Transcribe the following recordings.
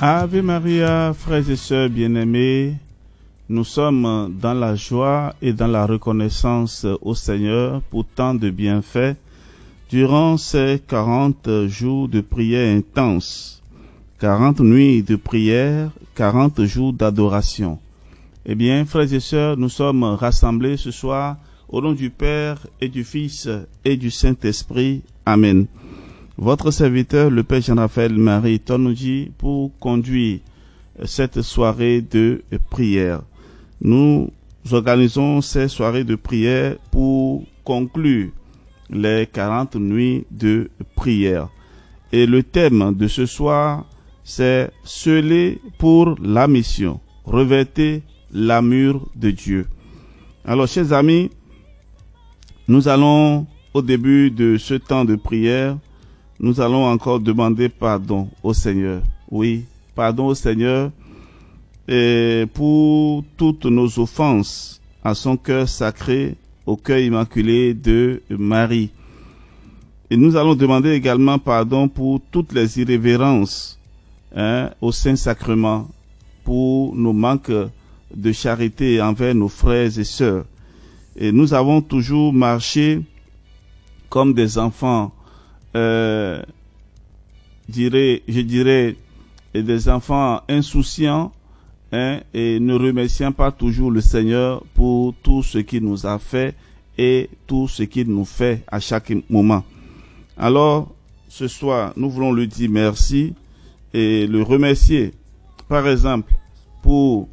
Ave Maria, frères et sœurs bien-aimés, nous sommes dans la joie et dans la reconnaissance au Seigneur pour tant de bienfaits durant ces 40 jours de prière intense, 40 nuits de prière, 40 jours d'adoration. Eh bien, frères et sœurs, nous sommes rassemblés ce soir au nom du Père et du Fils et du Saint-Esprit. Amen. Votre serviteur, le Père Jean-Raphaël Marie Tonouji, pour conduire cette soirée de prière. Nous organisons ces soirées de prière pour conclure les 40 nuits de prière. Et le thème de ce soir, c'est « Sceller pour la mission, revêtez l'armure de Dieu ». Alors, chers amis, nous allons, au début de ce temps de prière, nous allons encore demander pardon au Seigneur. Oui, pardon au Seigneur et pour toutes nos offenses à son cœur sacré, au cœur immaculé de Marie. Et nous allons demander également pardon pour toutes les irrévérences au Saint-Sacrement, pour nos manques de charité envers nos frères et sœurs. Et nous avons toujours marché comme des enfants, je dirais, des enfants insouciants, et ne remerciant pas toujours le Seigneur pour tout ce qu'il nous a fait et tout ce qu'il nous fait à chaque moment. Alors, ce soir, nous voulons lui dire merci et le remercier, par exemple, pour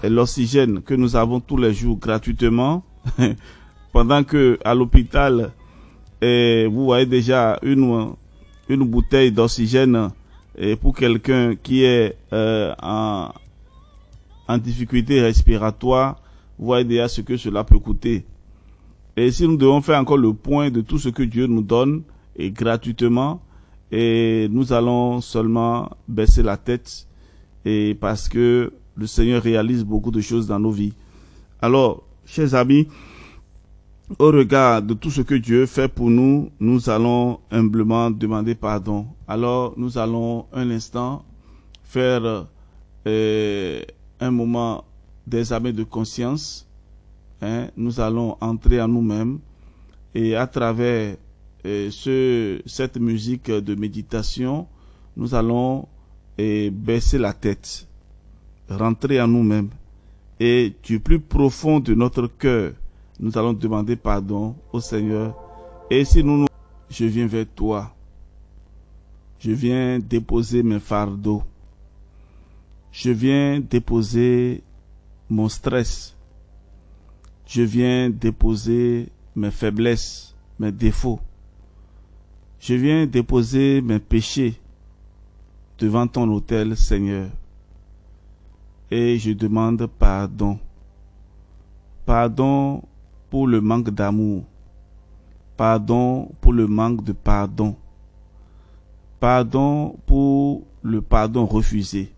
l'oxygène que nous avons tous les jours gratuitement, pendant que à l'hôpital, vous voyez déjà une bouteille d'oxygène pour quelqu'un qui est en difficulté respiratoire, vous voyez déjà ce que cela peut coûter. Et si nous devons faire encore le point de tout ce que Dieu nous donne, et gratuitement, et nous allons seulement baisser la tête, et parce que le Seigneur réalise beaucoup de choses dans nos vies. Alors, chers amis, au regard de tout ce que Dieu fait pour nous, nous allons humblement demander pardon. Alors, nous allons un instant faire un moment d'examen de conscience. Nous allons entrer en nous-mêmes et à travers cette musique de méditation, nous allons baisser la tête, rentrer en nous-mêmes et du plus profond de notre cœur, nous allons demander pardon au Seigneur. Et si je viens vers toi, je viens déposer mes fardeaux, je viens déposer mon stress, je viens déposer mes faiblesses, mes défauts, je viens déposer mes péchés devant ton autel, Seigneur, et je demande pardon. Pardon pour le manque d'amour, pardon pour le manque de pardon, pardon pour le pardon refusé.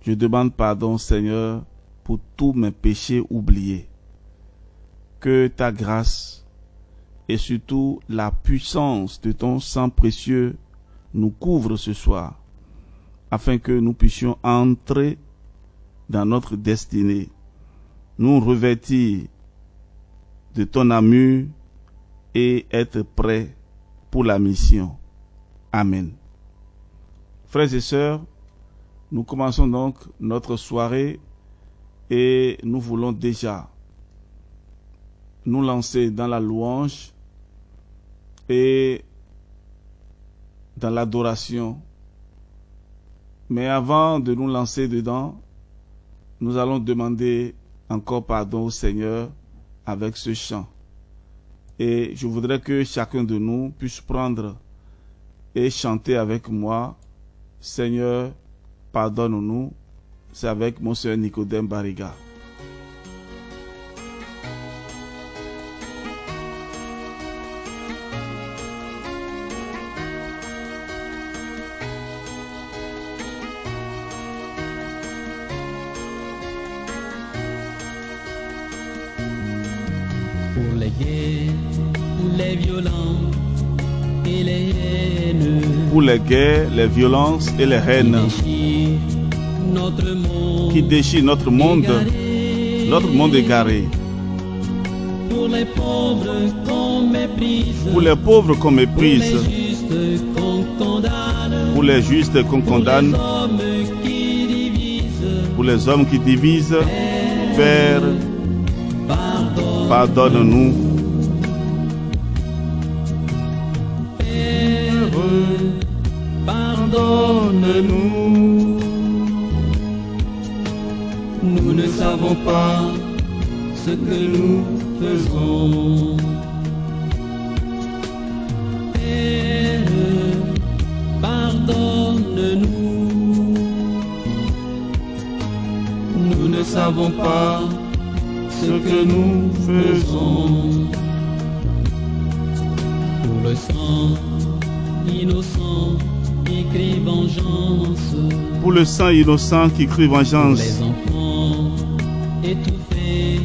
Je demande pardon, Seigneur, pour tous mes péchés oubliés. Que ta grâce et surtout la puissance de ton sang précieux nous couvre ce soir, afin que nous puissions entrer dans notre destinée, nous revêtir de ton armure et être prêts pour la mission. Amen. Frères et sœurs, nous commençons donc notre soirée et nous voulons déjà nous lancer dans la louange et dans l'adoration. Mais avant de nous lancer dedans, nous allons demander encore pardon au Seigneur avec ce chant. Et je voudrais que chacun de nous puisse prendre et chanter avec moi, Seigneur, pardonne-nous. C'est avec mon Sœur Nicodème Bariga. Pour les gays, les violents pour les guerres, les violences et les haines qui déchirent notre monde égaré. Pour les pauvres qu'on méprise, pour les justes qu'on condamne, pour les hommes qui divisent, Père, pardonne-nous. Père, pardonne-nous. Nous ne savons pas ce que nous faisons. Père, pardonne-nous. Nous ne savons pas ce que nous faisons. Pour le sang innocent qui crie vengeance. Pour le sang innocent qui crie vengeance. Les enfants étouffés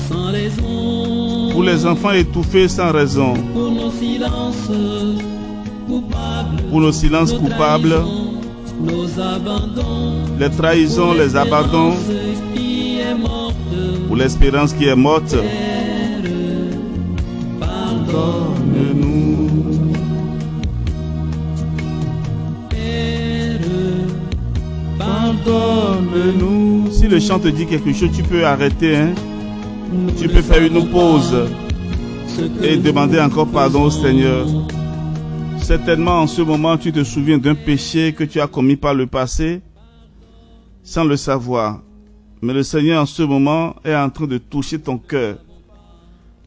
sans raison. Pour les enfants étouffés sans raison. Pour nos silences coupables. Pour nos silences coupables. Nos abandons. Les trahisons, les abandons. Pour l'espérance qui est morte. Père, pardonne-nous. Père, pardonne-nous. Si le chant te dit quelque chose, tu peux arrêter, hein? Tu peux faire une pause et demander encore pardon au Seigneur. Certainement en ce moment, tu te souviens d'un péché que tu as commis par le passé sans le savoir. Mais le Seigneur en ce moment est en train de toucher ton cœur.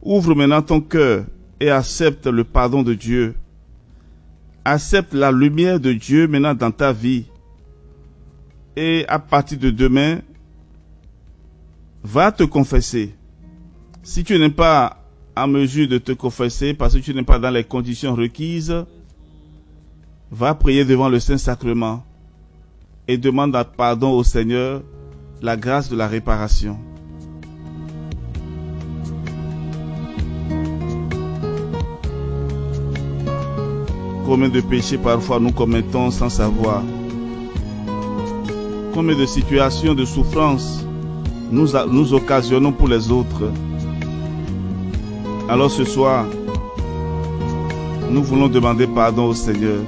Ouvre maintenant ton cœur et accepte le pardon de Dieu. Accepte la lumière de Dieu maintenant dans ta vie. Et à partir de demain, va te confesser. Si tu n'es pas en mesure de te confesser parce que tu n'es pas dans les conditions requises, va prier devant le Saint-Sacrement et demande pardon au Seigneur, la grâce de la réparation. Combien de péchés parfois nous commettons sans savoir? Combien de situations de souffrance nous occasionnons pour les autres? Alors ce soir, nous voulons demander pardon au Seigneur.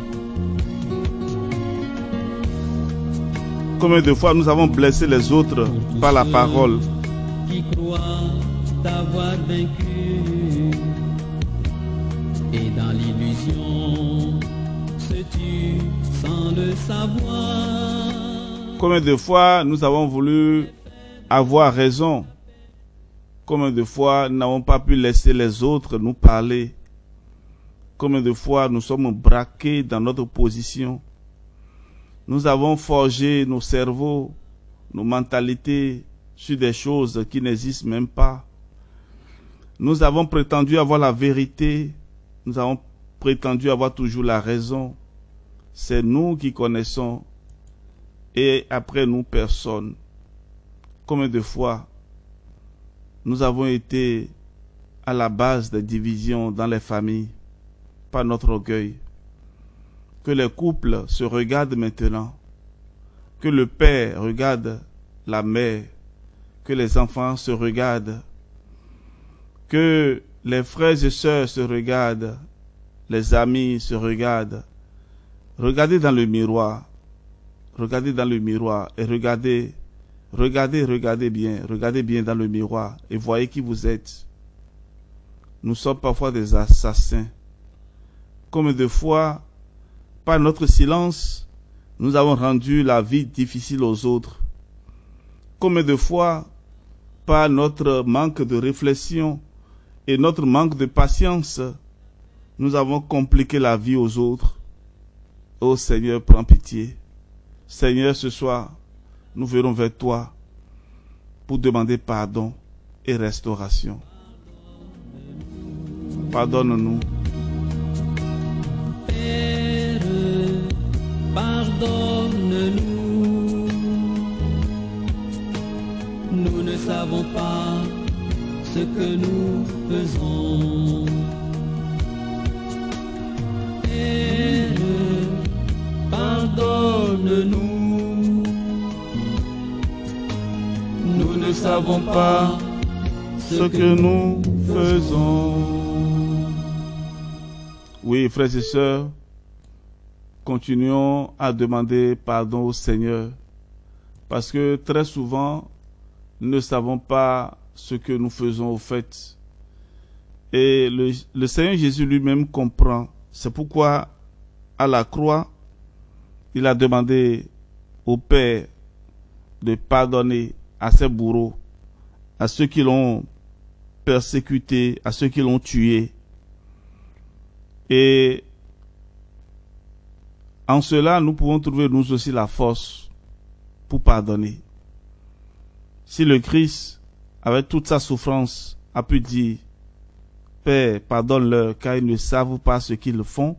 Combien de fois nous avons blessé les autres par la parole? Qui croient t'avoir vaincu et dans l'illusion se tuent sans le savoir. Combien de fois nous avons voulu avoir raison? Combien de fois nous n'avons pas pu laisser les autres nous parler? Combien de fois nous sommes braqués dans notre position? Nous avons forgé nos cerveaux, nos mentalités sur des choses qui n'existent même pas. Nous avons prétendu avoir la vérité. Nous avons prétendu avoir toujours la raison. C'est nous qui connaissons. Et après nous, personne. Combien de fois nous avons été à la base des divisions dans les familles par notre orgueil? Que les couples se regardent maintenant, que le père regarde la mère, que les enfants se regardent, que les frères et sœurs se regardent, les amis se regardent. Regardez dans le miroir et regardez bien dans le miroir et voyez qui vous êtes. Nous sommes parfois des assassins. Combien de fois, par notre silence, nous avons rendu la vie difficile aux autres. Combien de fois, par notre manque de réflexion et notre manque de patience, nous avons compliqué la vie aux autres. Ô Seigneur, prends pitié. Seigneur, ce soir, nous venons vers toi pour demander pardon et restauration. Pardonne-nous. Pardonne-nous, nous ne savons pas ce que nous faisons. pardonne-nous. Nous ne savons pas ce que nous faisons. Oui, frères et sœurs, continuons à demander pardon au Seigneur, parce que très souvent, nous ne savons pas ce que nous faisons au fait. Et le Seigneur Jésus lui-même comprend. C'est pourquoi, à la croix, il a demandé au Père de pardonner à ses bourreaux, à ceux qui l'ont persécuté, à ceux qui l'ont tué. Et en cela, nous pouvons trouver nous aussi la force pour pardonner. Si le Christ, avec toute sa souffrance, a pu dire « Père, pardonne-leur, car ils ne savent pas ce qu'ils font »,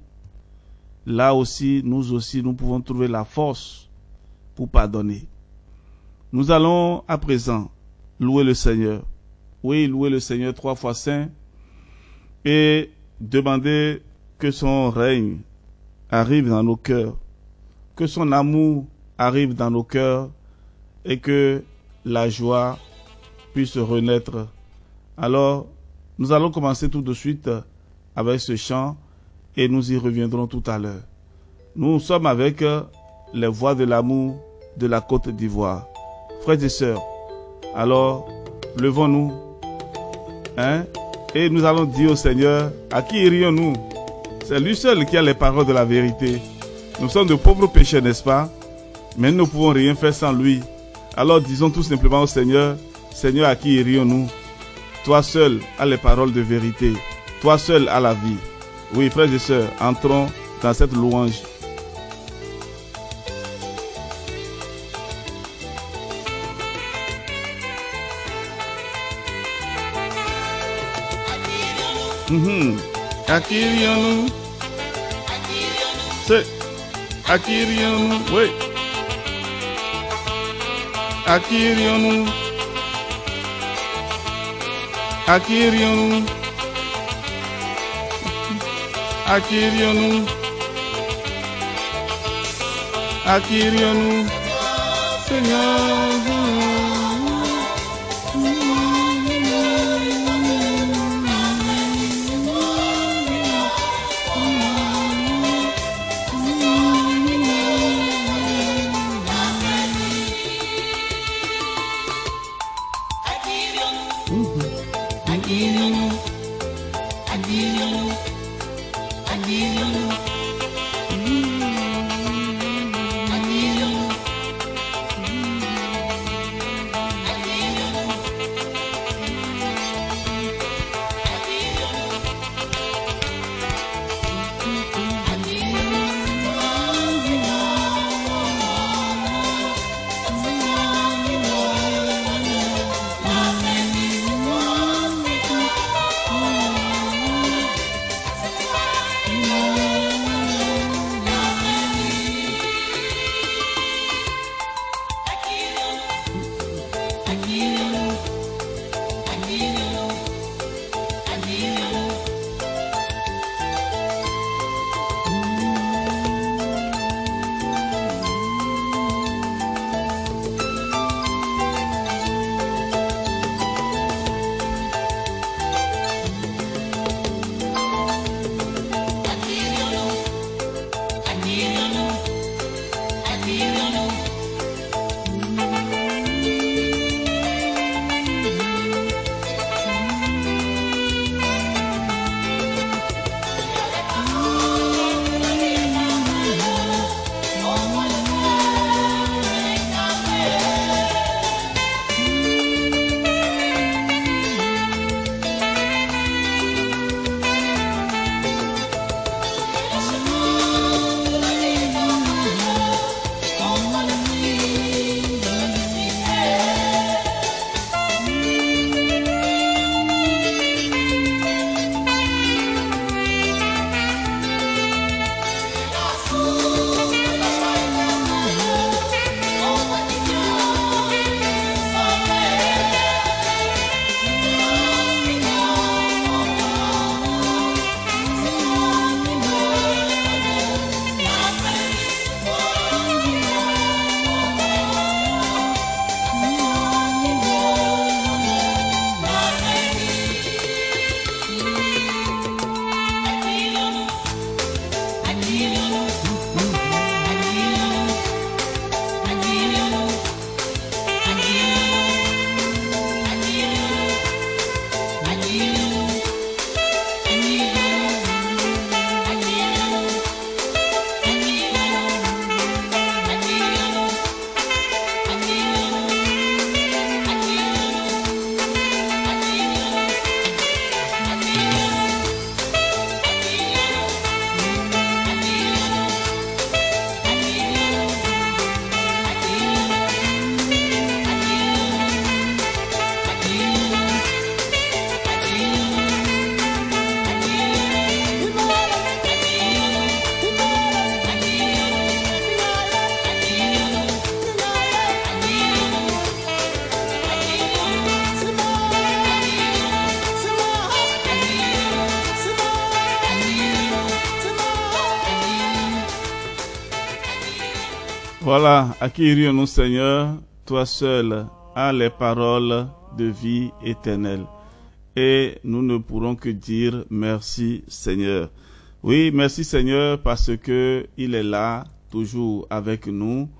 là aussi, nous pouvons trouver la force pour pardonner. Nous allons à présent louer le Seigneur. Oui, louer le Seigneur 3 fois saint et demander que son règne arrive dans nos cœurs, que son amour arrive dans nos cœurs et que la joie puisse renaître. Alors, nous allons commencer tout de suite avec ce chant et nous y reviendrons tout à l'heure. Nous sommes avec les voix de l'amour de la Côte d'Ivoire. Frères et sœurs, alors levons-nous et nous allons dire au Seigneur, à qui irions-nous? C'est lui seul qui a les paroles de la vérité. Nous sommes de pauvres pécheurs, n'est-ce pas? Mais nous ne pouvons rien faire sans lui. Alors disons tout simplement au Seigneur, Seigneur, à qui irions-nous? Toi seul as les paroles de vérité. Toi seul as la vie. Oui, frères et sœurs, entrons dans cette louange. À qui irions-nous? C'est à qui irions-nous? Oui. À qui irions-nous? À qui irions-nous? À qui irions-nous? À qui irions-nous? Seigneur. Voilà, accueillons-nous Seigneur, toi seul as les paroles de vie éternelle. Et nous ne pourrons que dire merci Seigneur. Oui, merci Seigneur parce que il est là, toujours avec nous,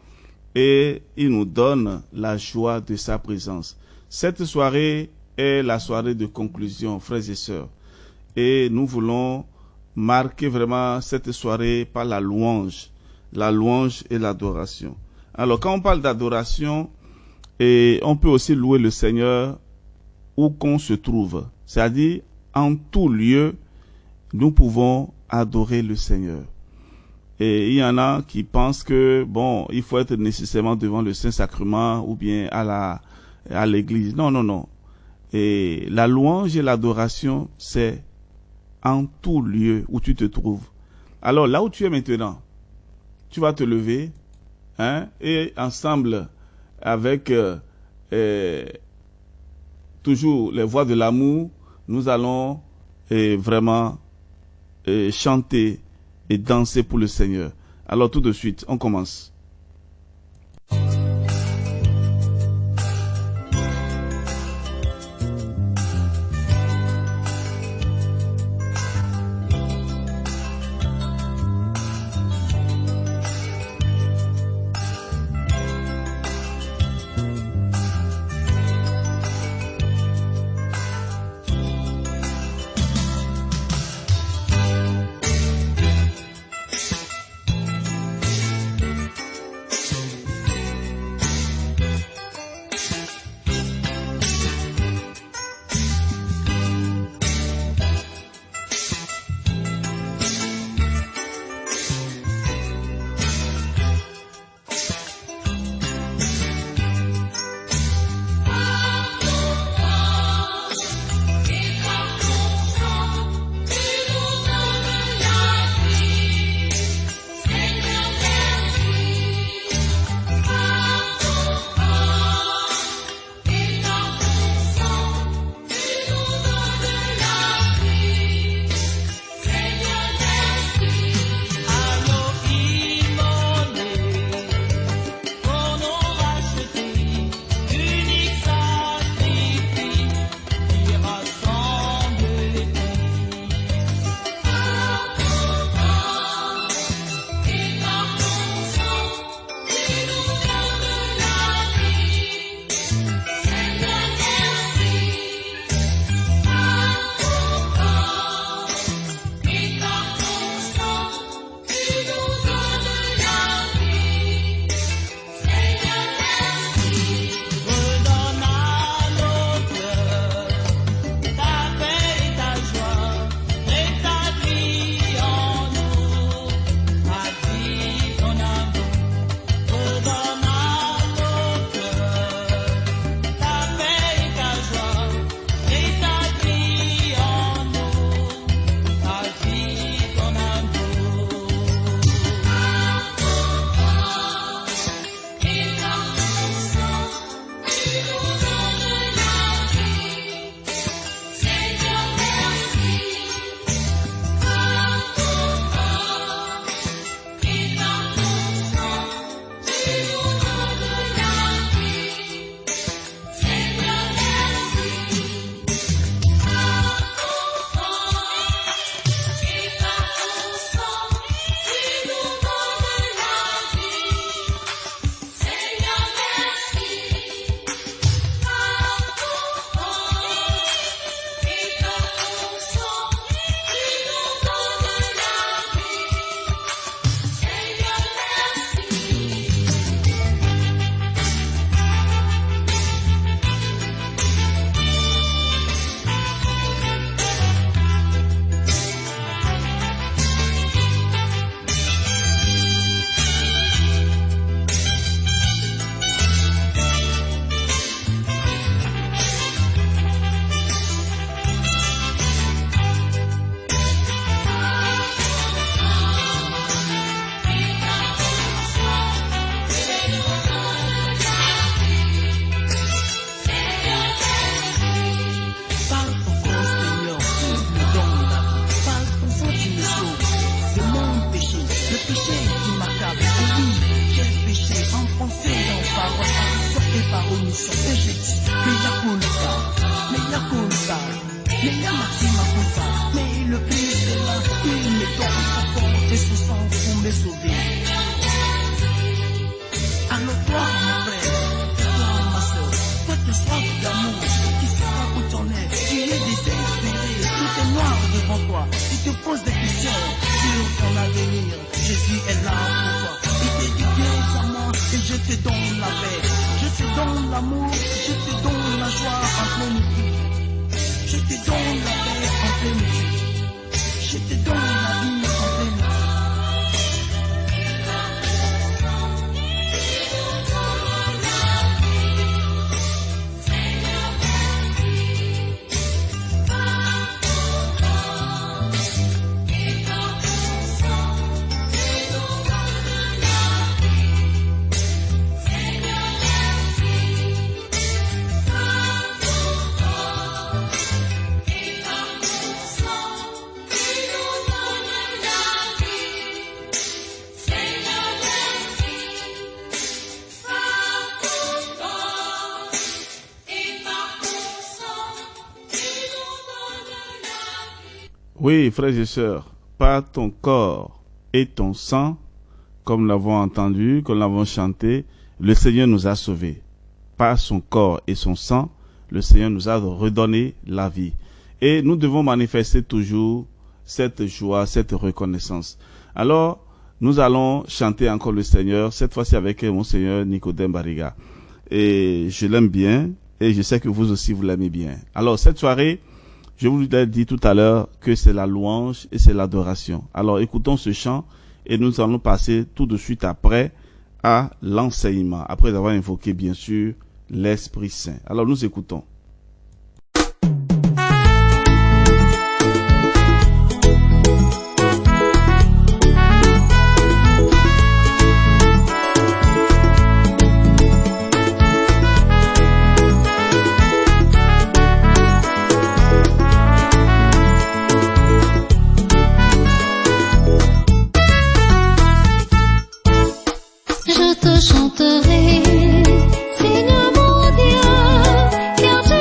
et il nous donne la joie de sa présence. Cette soirée est la soirée de conclusion, frères et sœurs. Et nous voulons marquer vraiment cette soirée par la louange et l'adoration. Alors, quand on parle d'adoration, et on peut aussi louer le Seigneur où qu'on se trouve. C'est-à-dire, en tout lieu, nous pouvons adorer le Seigneur. Et il y en a qui pensent que, bon, il faut être nécessairement devant le Saint-Sacrement ou bien à l'église. Non, non, non. Et la louange et l'adoration, c'est en tout lieu où tu te trouves. Alors, là où tu es maintenant, tu vas te lever, et ensemble avec toujours les voix de l'amour, nous allons vraiment chanter et danser pour le Seigneur. Alors tout de suite, on commence. Mais la maxime comme ça, mais le Christ est là, il me donne sa force et son sang pour me sauver. Alors toi, mon frère, toi, ma soeur, toi qui soif d'amour, qui sera où t'en es, qui est désespéré, tout est noir devant toi, tu te poses des questions sur ton avenir. Jésus est là pour toi, il te dit viens à moi et je te donne la paix, je te donne l'amour, je te donne la joie en plénitude, je te donne la paix en plénitude, je te donne la vie en plénitude. Oui, frères et sœurs, par ton corps et ton sang, comme nous l'avons entendu, comme nous l'avons chanté, le Seigneur nous a sauvés. Par son corps et son sang, le Seigneur nous a redonné la vie. Et nous devons manifester toujours cette joie, cette reconnaissance. Alors, nous allons chanter encore le Seigneur, cette fois-ci avec mon Seigneur Nicodème Bariga. Et je l'aime bien, et je sais que vous aussi vous l'aimez bien. Alors, cette soirée, je vous l'ai dit tout à l'heure que c'est la louange et c'est l'adoration. Alors écoutons ce chant et nous allons passer tout de suite après à l'enseignement, après avoir invoqué bien sûr l'Esprit Saint. Alors nous écoutons. Je te chanterai, Seigneur mon Dieu, car je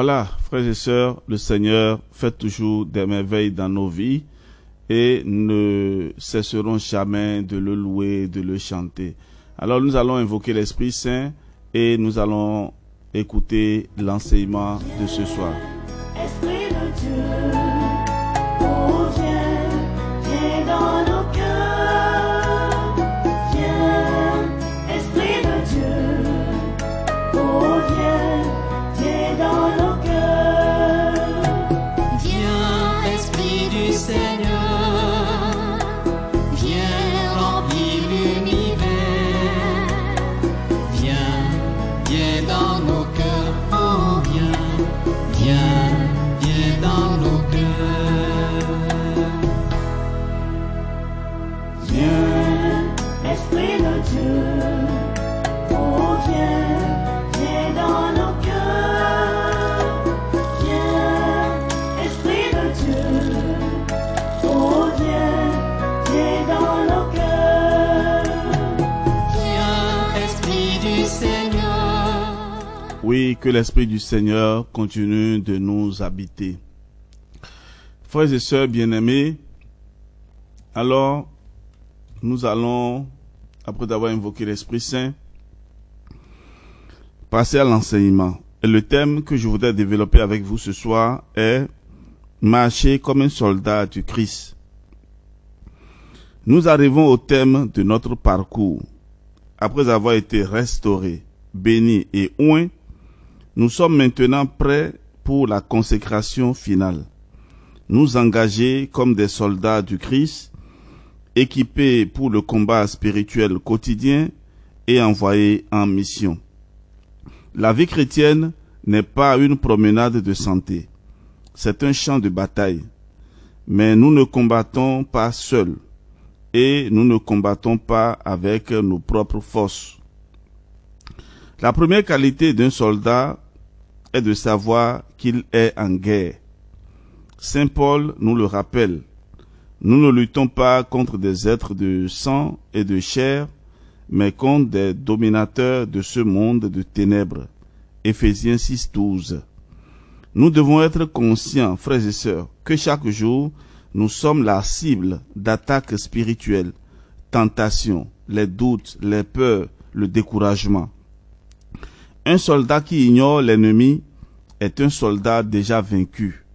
Voilà, frères et sœurs, le Seigneur fait toujours des merveilles dans nos vies et ne cesserons jamais de le louer, de le chanter. Alors nous allons invoquer l'Esprit Saint et nous allons écouter l'enseignement de ce soir. Esprit de Dieu, oh viens dans nos cœurs, viens, Esprit de Dieu, oh viens dans nos cœurs, Viens, Esprit du Seigneur, viens remplir l'univers. Viens dans nos cœurs, oh viens dans nos cœurs. viens, Esprit de Dieu, oh viens dans nos cœurs, viens, Esprit de Dieu, oh viens dans nos cœurs, Viens, Esprit du Seigneur. Oui, que l'Esprit du Seigneur continue de nous habiter. Frères et sœurs bien-aimés, alors nous allons, après avoir invoqué l'Esprit Saint, passer à l'enseignement. Et le thème que je voudrais développer avec vous ce soir est « Marcher comme un soldat du Christ ». Nous arrivons au thème de notre parcours. Après avoir été restaurés, bénis et oints, nous sommes maintenant prêts pour la consécration finale. Nous engager comme des soldats du Christ, équipés pour le combat spirituel quotidien et envoyés en mission. La vie chrétienne n'est pas une promenade de santé, c'est un champ de bataille. Mais nous ne combattons pas seuls et nous ne combattons pas avec nos propres forces. La première qualité d'un soldat est de savoir qu'il est en guerre. Saint Paul nous le rappelle. Nous ne luttons pas contre des êtres de sang et de chair, mais contre des dominateurs de ce monde de ténèbres. Éphésiens 6:12. Nous devons être conscients, frères et sœurs, que chaque jour, nous sommes la cible d'attaques spirituelles, tentations, les doutes, les peurs, le découragement. Un soldat qui ignore l'ennemi est un soldat déjà vaincu.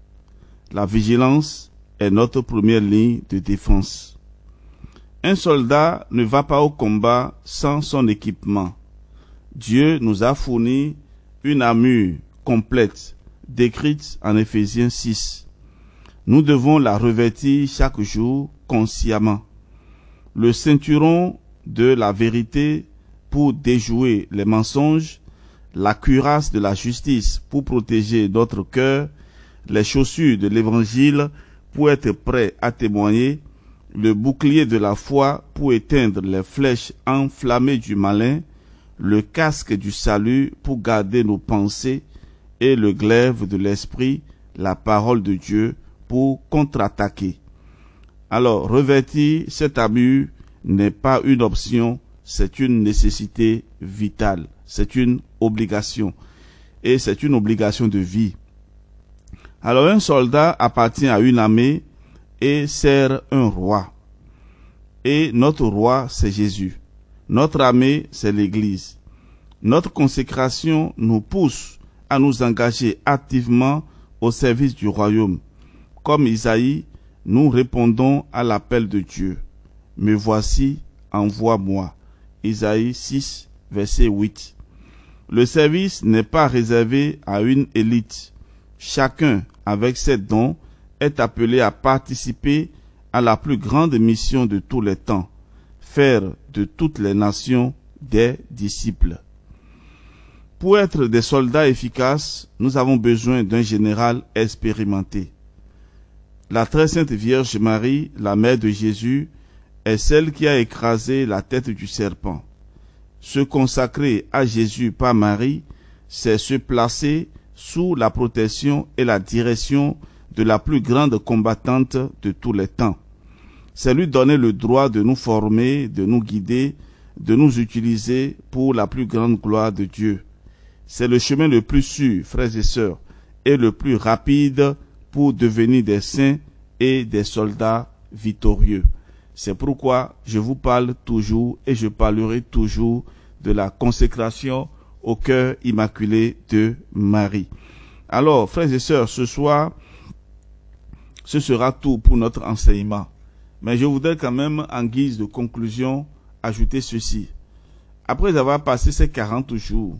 La vigilance est notre première ligne de défense. Un soldat ne va pas au combat sans son équipement. Dieu nous a fourni une armure complète, décrite en Éphésiens 6. Nous devons la revêtir chaque jour consciemment. Le ceinturon de la vérité pour déjouer les mensonges, la cuirasse de la justice pour protéger notre cœur, les chaussures de l'évangile pour être prêt à témoigner, le bouclier de la foi pour éteindre les flèches enflammées du malin, le casque du salut pour garder nos pensées et le glaive de l'esprit, la parole de Dieu pour contre-attaquer. Alors, revêtir cette armure n'est pas une option, c'est une nécessité vitale, c'est une obligation et c'est une obligation de vie. Alors, un soldat appartient à une armée et sert un roi. Et notre roi, c'est Jésus. Notre armée, c'est l'Église. Notre consécration nous pousse à nous engager activement au service du royaume. Comme Isaïe, nous répondons à l'appel de Dieu. Me voici, envoie-moi. Isaïe 6, verset 8. Le service n'est pas réservé à une élite. Chacun, avec ses dons, est appelé à participer à la plus grande mission de tous les temps, faire de toutes les nations des disciples. Pour être des soldats efficaces, nous avons besoin d'un général expérimenté. La très sainte Vierge Marie, la mère de Jésus, est celle qui a écrasé la tête du serpent. Se consacrer à Jésus par Marie, c'est se placer sous la protection et la direction de la plus grande combattante de tous les temps. C'est lui donner le droit de nous former, de nous guider, de nous utiliser pour la plus grande gloire de Dieu. C'est le chemin le plus sûr, frères et sœurs, et le plus rapide pour devenir des saints et des soldats victorieux. C'est pourquoi je vous parle toujours et je parlerai toujours de la consécration au cœur immaculé de Marie. Alors, frères et sœurs, ce soir, ce sera tout pour notre enseignement. Mais je voudrais quand même, en guise de conclusion, ajouter ceci. Après avoir passé ces 40 jours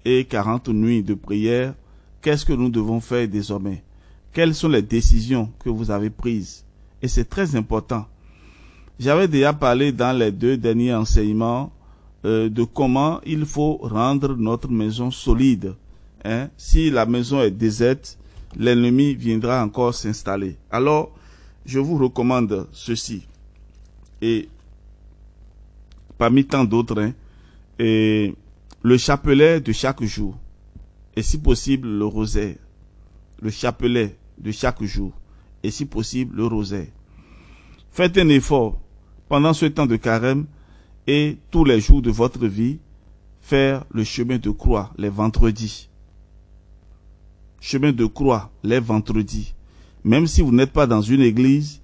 et 40 nuits de prière, qu'est-ce que nous devons faire désormais? Quelles sont les décisions que vous avez prises? Et c'est très important. J'avais déjà parlé dans les 2 derniers enseignements de comment il faut rendre notre maison solide. Si la maison est déserte, l'ennemi viendra encore s'installer. Alors, je vous recommande ceci. Et parmi tant d'autres, et le chapelet de chaque jour. Et si possible, le rosaire. Le chapelet de chaque jour. Et si possible, le rosaire. Faites un effort pendant ce temps de carême et tous les jours de votre vie, faire le chemin de croix les vendredis. Chemin de croix les vendredis. Même si vous n'êtes pas dans une église,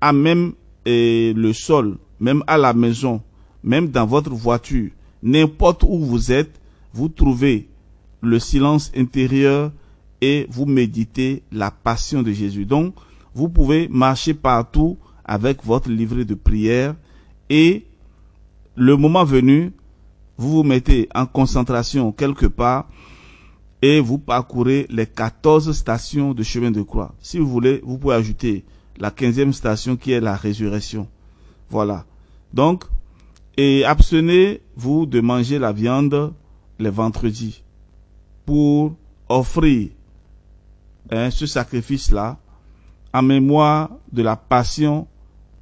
à même le sol, même à la maison, même dans votre voiture, n'importe où vous êtes, vous trouvez le silence intérieur et vous méditez la passion de Jésus. Donc, vous pouvez marcher partout avec votre livret de prière et le moment venu, vous vous mettez en concentration quelque part et vous parcourez les 14 stations de chemin de croix. Si vous voulez, vous pouvez ajouter la 15e station qui est la résurrection. Voilà. Donc, et abstenez-vous de manger la viande les vendredis pour offrir ce sacrifice-là en mémoire de la passion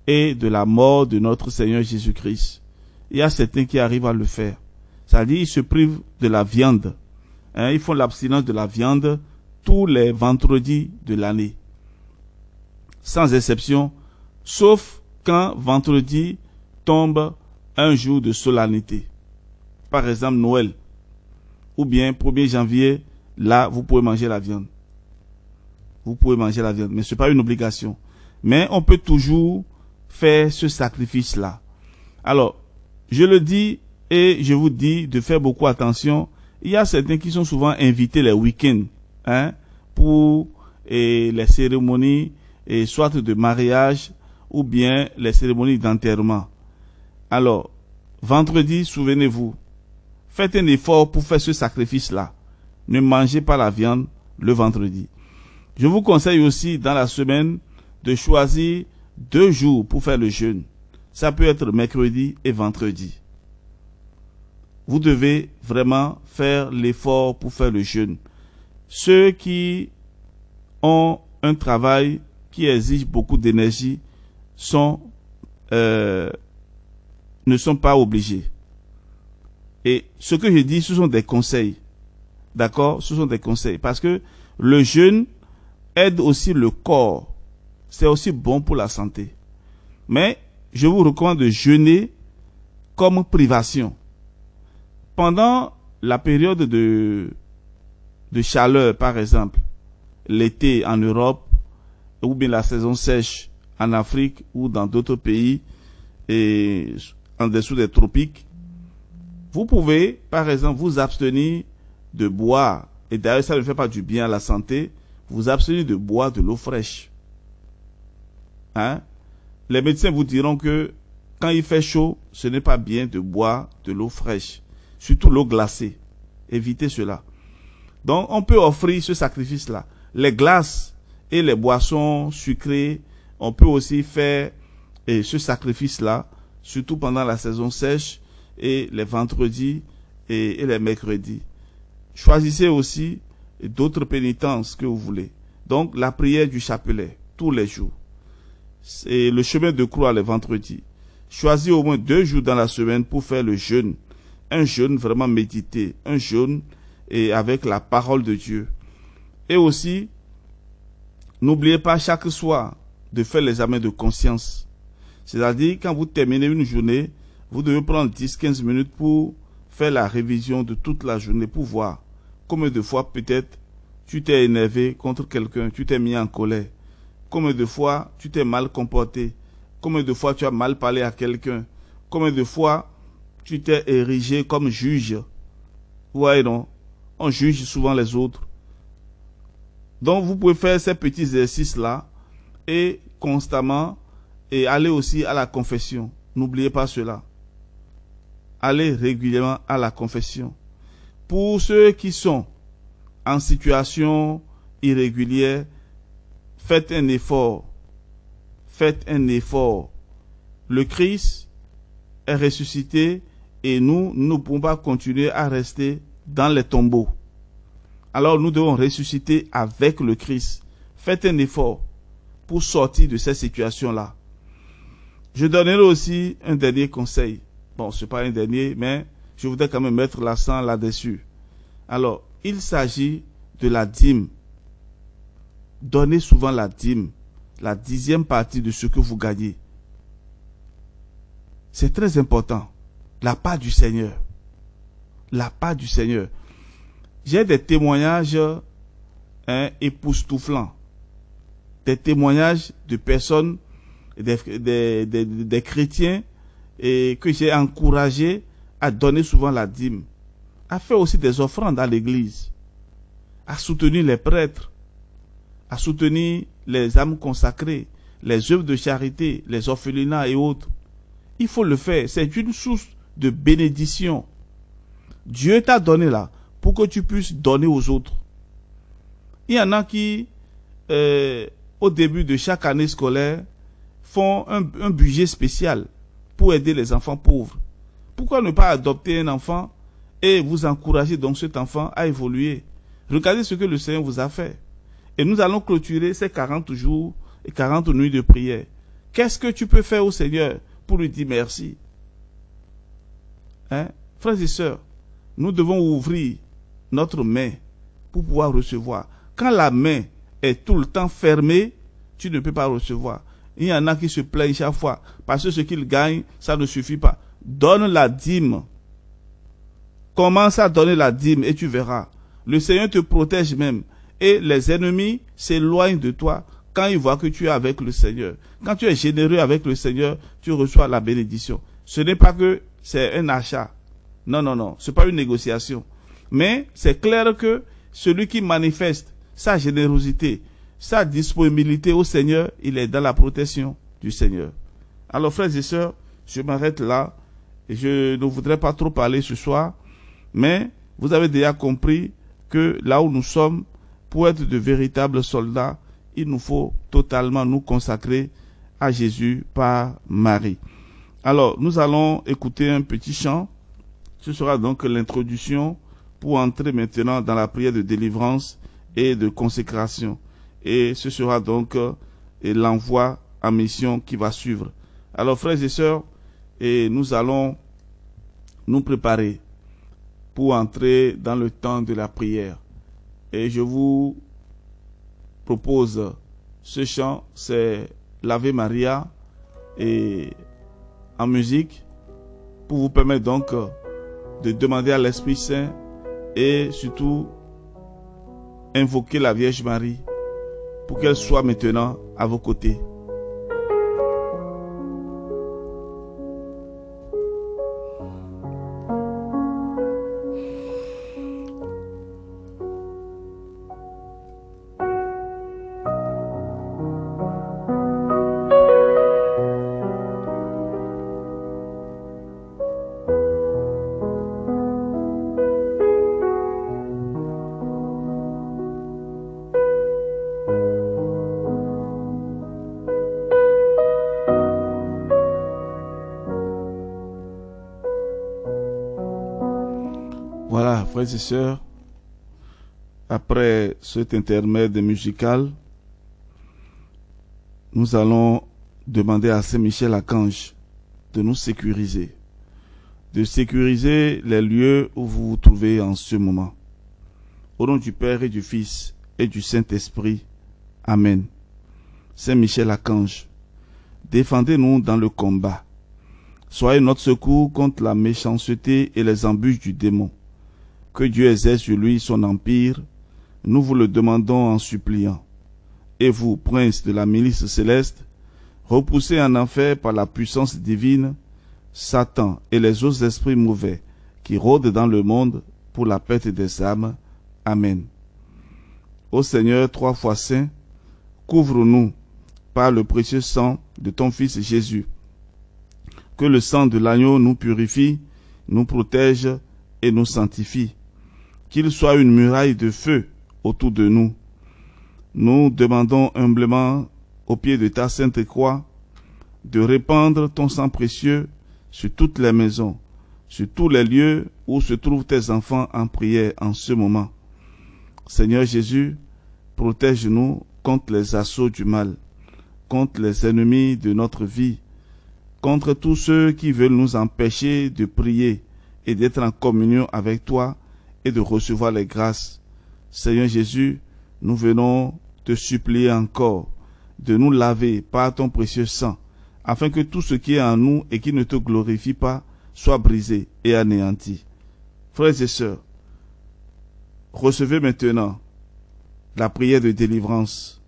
et de la mort de notre Seigneur Jésus-Christ. Il y a certains qui arrivent à le faire. C'est-à-dire, ils se privent de la viande. Ils font l'abstinence de la viande tous les vendredis de l'année. Sans exception, sauf quand vendredi tombe un jour de solennité. Par exemple, Noël. Ou bien 1er janvier, là, vous pouvez manger la viande. Vous pouvez manger la viande, mais ce n'est pas une obligation. Mais on peut toujours faire ce sacrifice-là. Alors, je le dis et je vous dis de faire beaucoup attention. Il y a certains qui sont souvent invités les week-ends pour les cérémonies, soit de mariage ou bien les cérémonies d'enterrement. Alors, vendredi, souvenez-vous, faites un effort pour faire ce sacrifice-là. Ne mangez pas la viande le vendredi. Je vous conseille aussi dans la semaine de choisir 2 jours pour faire le jeûne. Ça peut être mercredi et vendredi. Vous devez vraiment faire l'effort pour faire le jeûne. Ceux qui ont un travail qui exige beaucoup d'énergie ne sont pas obligés. Et ce que je dis, ce sont des conseils. D'accord? Ce sont des conseils. Parce que le jeûne aide aussi le corps. C'est aussi bon pour la santé. Mais je vous recommande de jeûner comme privation. Pendant la période de chaleur, par exemple, l'été en Europe, ou bien la saison sèche en Afrique ou dans d'autres pays, et en dessous des tropiques, vous pouvez, par exemple, vous abstenir de boire, et d'ailleurs ça ne fait pas du bien à la santé, vous abstenir de boire de l'eau fraîche. Les médecins vous diront que quand il fait chaud, ce n'est pas bien de boire de l'eau fraîche, surtout l'eau glacée. Évitez cela. Donc, on peut offrir ce sacrifice-là. Les glaces et les boissons sucrées, on peut aussi faire ce sacrifice-là, surtout pendant la saison sèche et les vendredis et les mercredis. Choisissez aussi d'autres pénitences que vous voulez. Donc, la prière du chapelet, tous les jours. Et le chemin de croix les vendredis. Choisissez au moins 2 jours dans la semaine pour faire le jeûne. Un jeûne vraiment médité. Un jeûne et avec la parole de Dieu. Et aussi, n'oubliez pas chaque soir de faire l'examen de conscience. C'est-à-dire, quand vous terminez une journée, vous devez prendre 10-15 minutes pour faire la révision de toute la journée, pour voir combien de fois peut-être tu t'es énervé contre quelqu'un, tu t'es mis en colère? Combien de fois tu t'es mal comporté? Combien de fois tu as mal parlé à quelqu'un? Combien de fois tu t'es érigé comme juge? Vous voyez, non? On juge souvent les autres. Donc, vous pouvez faire ces petits exercices-là et constamment et aller aussi à la confession. N'oubliez pas cela. Allez régulièrement à la confession. Pour ceux qui sont en situation irrégulière, faites un effort. Faites un effort. Le Christ est ressuscité et nous ne pouvons pas continuer à rester dans les tombeaux. Alors nous devons ressusciter avec le Christ. Faites un effort pour sortir de cette situation-là. Je donnerai aussi un dernier conseil. Bon, ce n'est pas un dernier, mais je voudrais quand même mettre l'accent là-dessus. Alors, il s'agit de la dîme. Donnez souvent la dîme, la 10e partie de ce que vous gagnez. C'est très important. La part du Seigneur. La part du Seigneur. J'ai des témoignages époustouflants. Des témoignages de personnes, des chrétiens et que j'ai encouragé à donner souvent la dîme, à faire aussi des offrandes à l'église, à soutenir les prêtres, à soutenir les âmes consacrées, les œuvres de charité, les orphelinats et autres. Il faut le faire, c'est une source de bénédiction. Dieu t'a donné là pour que tu puisses donner aux autres. Il y en a qui, au début de chaque année scolaire, font un budget spécial pour aider les enfants pauvres. Pourquoi ne pas adopter un enfant et vous encourager donc cet enfant à évoluer? Regardez ce que le Seigneur vous a fait. Et nous allons clôturer ces 40 jours et 40 nuits de prière. Qu'est-ce que tu peux faire au Seigneur pour lui dire merci? Frères et sœurs, nous devons ouvrir notre main pour pouvoir recevoir. Quand la main est tout le temps fermée, tu ne peux pas recevoir. Il y en a qui se plaignent chaque fois parce que ce qu'ils gagnent, ça ne suffit pas. Donne la dîme. Commence à donner la dîme et tu verras. Le Seigneur te protège même. Et les ennemis s'éloignent de toi quand ils voient que tu es avec le Seigneur. Quand tu es généreux avec le Seigneur, tu reçois la bénédiction. Ce n'est pas que c'est un achat. Non, non, non. Ce n'est pas une négociation. Mais c'est clair que celui qui manifeste sa générosité, sa disponibilité au Seigneur, il est dans la protection du Seigneur. Alors, frères et sœurs, je m'arrête là. Et je ne voudrais pas trop parler ce soir, mais vous avez déjà compris que là où nous sommes, pour être de véritables soldats, il nous faut totalement nous consacrer à Jésus par Marie. Alors, nous allons écouter un petit chant. Ce sera donc l'introduction pour entrer maintenant dans la prière de délivrance et de consécration. Et ce sera donc l'envoi en mission qui va suivre. Alors, frères et sœurs, et nous allons nous préparer pour entrer dans le temps de la prière. Et je vous propose ce chant, c'est l'Ave Maria et en musique, pour vous permettre donc de demander à l'Esprit Saint et surtout invoquer la Vierge Marie pour qu'elle soit maintenant à vos côtés. Voilà, frères et sœurs, après cet intermède musical, nous allons demander à Saint-Michel-Archange de nous sécuriser, de sécuriser les lieux où vous vous trouvez en ce moment. Au nom du Père et du Fils et du Saint-Esprit. Amen. Saint-Michel-Archange, défendez-nous dans le combat. Soyez notre secours contre la méchanceté et les embûches du démon. Que Dieu exerce sur lui son empire, nous vous le demandons en suppliant. Et vous, prince de la milice céleste, repoussez en enfer par la puissance divine Satan et les autres esprits mauvais qui rôdent dans le monde pour la perte des âmes. Amen. Ô Seigneur, 3 fois saint, couvre-nous par le précieux sang de ton Fils Jésus. Que le sang de l'agneau nous purifie, nous protège et nous sanctifie. Qu'il soit une muraille de feu autour de nous. Nous demandons humblement au pied de ta sainte croix de répandre ton sang précieux sur toutes les maisons, sur tous les lieux où se trouvent tes enfants en prière en ce moment. Seigneur Jésus, protège-nous contre les assauts du mal, contre les ennemis de notre vie, contre tous ceux qui veulent nous empêcher de prier et d'être en communion avec toi et de recevoir les grâces. Seigneur Jésus, nous venons te supplier encore de nous laver par ton précieux sang, afin que tout ce qui est en nous et qui ne te glorifie pas soit brisé et anéanti. Frères et sœurs, recevez maintenant la prière de délivrance.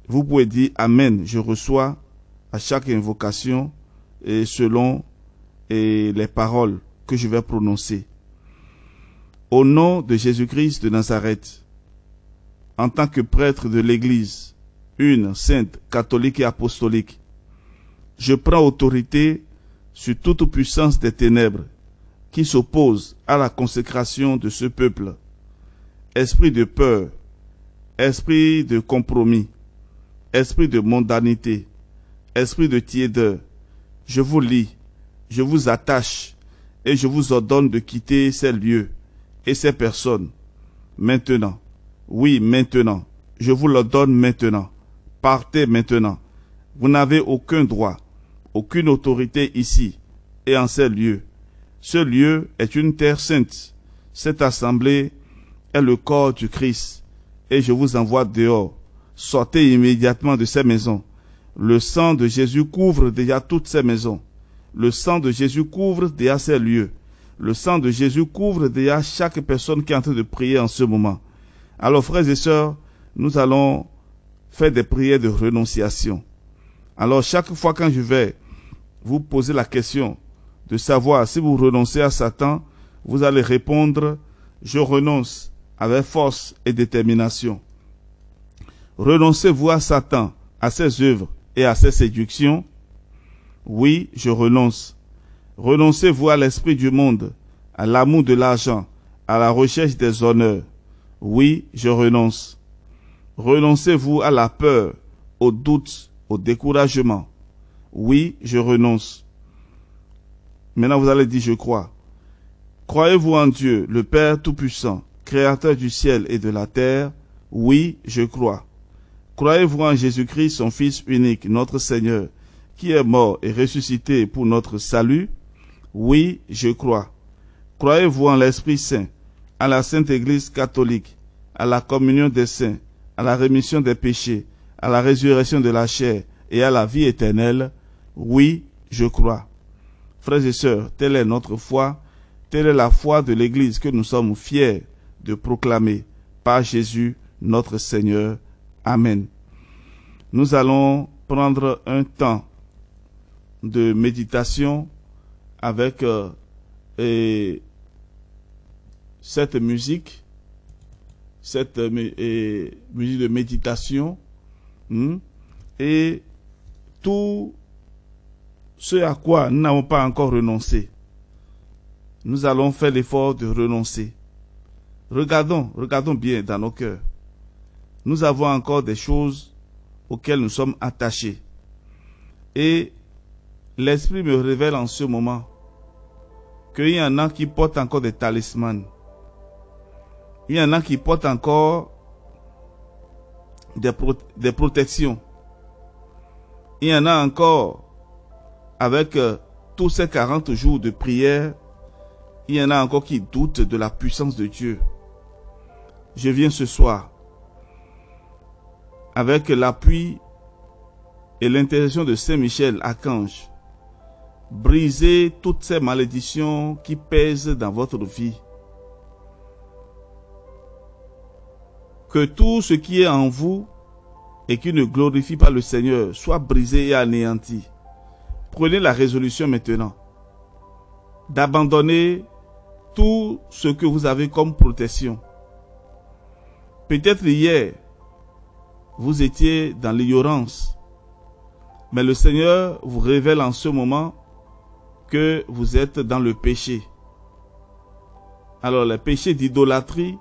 Vous pouvez dire Amen, je reçois à chaque invocation et selon les paroles que je vais prononcer. Au nom de Jésus-Christ de Nazareth, en tant que prêtre de l'Église, une, sainte, catholique et apostolique, je prends autorité sur toute puissance des ténèbres qui s'oppose à la consécration de ce peuple. Esprit de peur, esprit de compromis, esprit de mondanité, esprit de tiédeur, je vous lie, je vous attache et je vous ordonne de quitter ces lieux et ces personnes. Maintenant, oui, maintenant, je vous l'ordonne maintenant. Partez maintenant. Vous n'avez aucun droit, aucune autorité ici et en ces lieux. Ce lieu est une terre sainte. Cette assemblée est le corps du Christ et je vous envoie dehors. Sortez immédiatement de ces maisons. Le sang de Jésus couvre déjà toutes ces maisons. Le sang de Jésus couvre déjà ces lieux. Le sang de Jésus couvre déjà chaque personne qui est en train de prier en ce moment. Alors, frères et sœurs, nous allons faire des prières de renonciation. Alors, chaque fois quand je vais vous poser la question de savoir si vous renoncez à Satan, vous allez répondre « Je renonce » avec force et détermination. Renoncez-vous à Satan, à ses œuvres et à ses séductions? Oui, je renonce. Renoncez-vous à l'esprit du monde, à l'amour de l'argent, à la recherche des honneurs? Oui, je renonce. Renoncez-vous à la peur, au doute, au découragement? Oui, je renonce. Maintenant vous allez dire je crois. Croyez-vous en Dieu, le Père Tout-Puissant, Créateur du ciel et de la terre? Oui, je crois. Croyez-vous en Jésus-Christ, son Fils unique, notre Seigneur, qui est mort et ressuscité pour notre salut? Oui, je crois. Croyez-vous en l'Esprit Saint, à la Sainte Église catholique, à la communion des saints, à la rémission des péchés, à la résurrection de la chair et à la vie éternelle? Oui, je crois. Frères et sœurs, telle est notre foi, telle est la foi de l'Église que nous sommes fiers de proclamer par Jésus notre Seigneur. Amen. Nous allons prendre un temps de méditation avec cette musique, musique de méditation, et tout ce à quoi nous n'avons pas encore renoncé. Nous allons faire l'effort de renoncer. Regardons bien dans nos cœurs. Nous avons encore des choses auxquelles nous sommes attachés. Et l'Esprit me révèle en ce moment qu'il y en a qui portent encore des talismans. Il y en a qui portent encore des protections. Il y en a encore, avec tous ces 40 jours de prière, il y en a encore qui doutent de la puissance de Dieu. Je viens ce soir, avec l'appui et l'intercession de Saint Michel Archange, briser toutes ces malédictions qui pèsent dans votre vie. que tout ce qui est en vous et qui ne glorifie pas le Seigneur soit brisé et anéanti. Prenez la résolution maintenant d'abandonner tout ce que vous avez comme protection. Peut-être hier, vous étiez dans l'ignorance, mais le Seigneur vous révèle en ce moment que vous êtes dans le péché. Alors les péchés d'idolâtrie,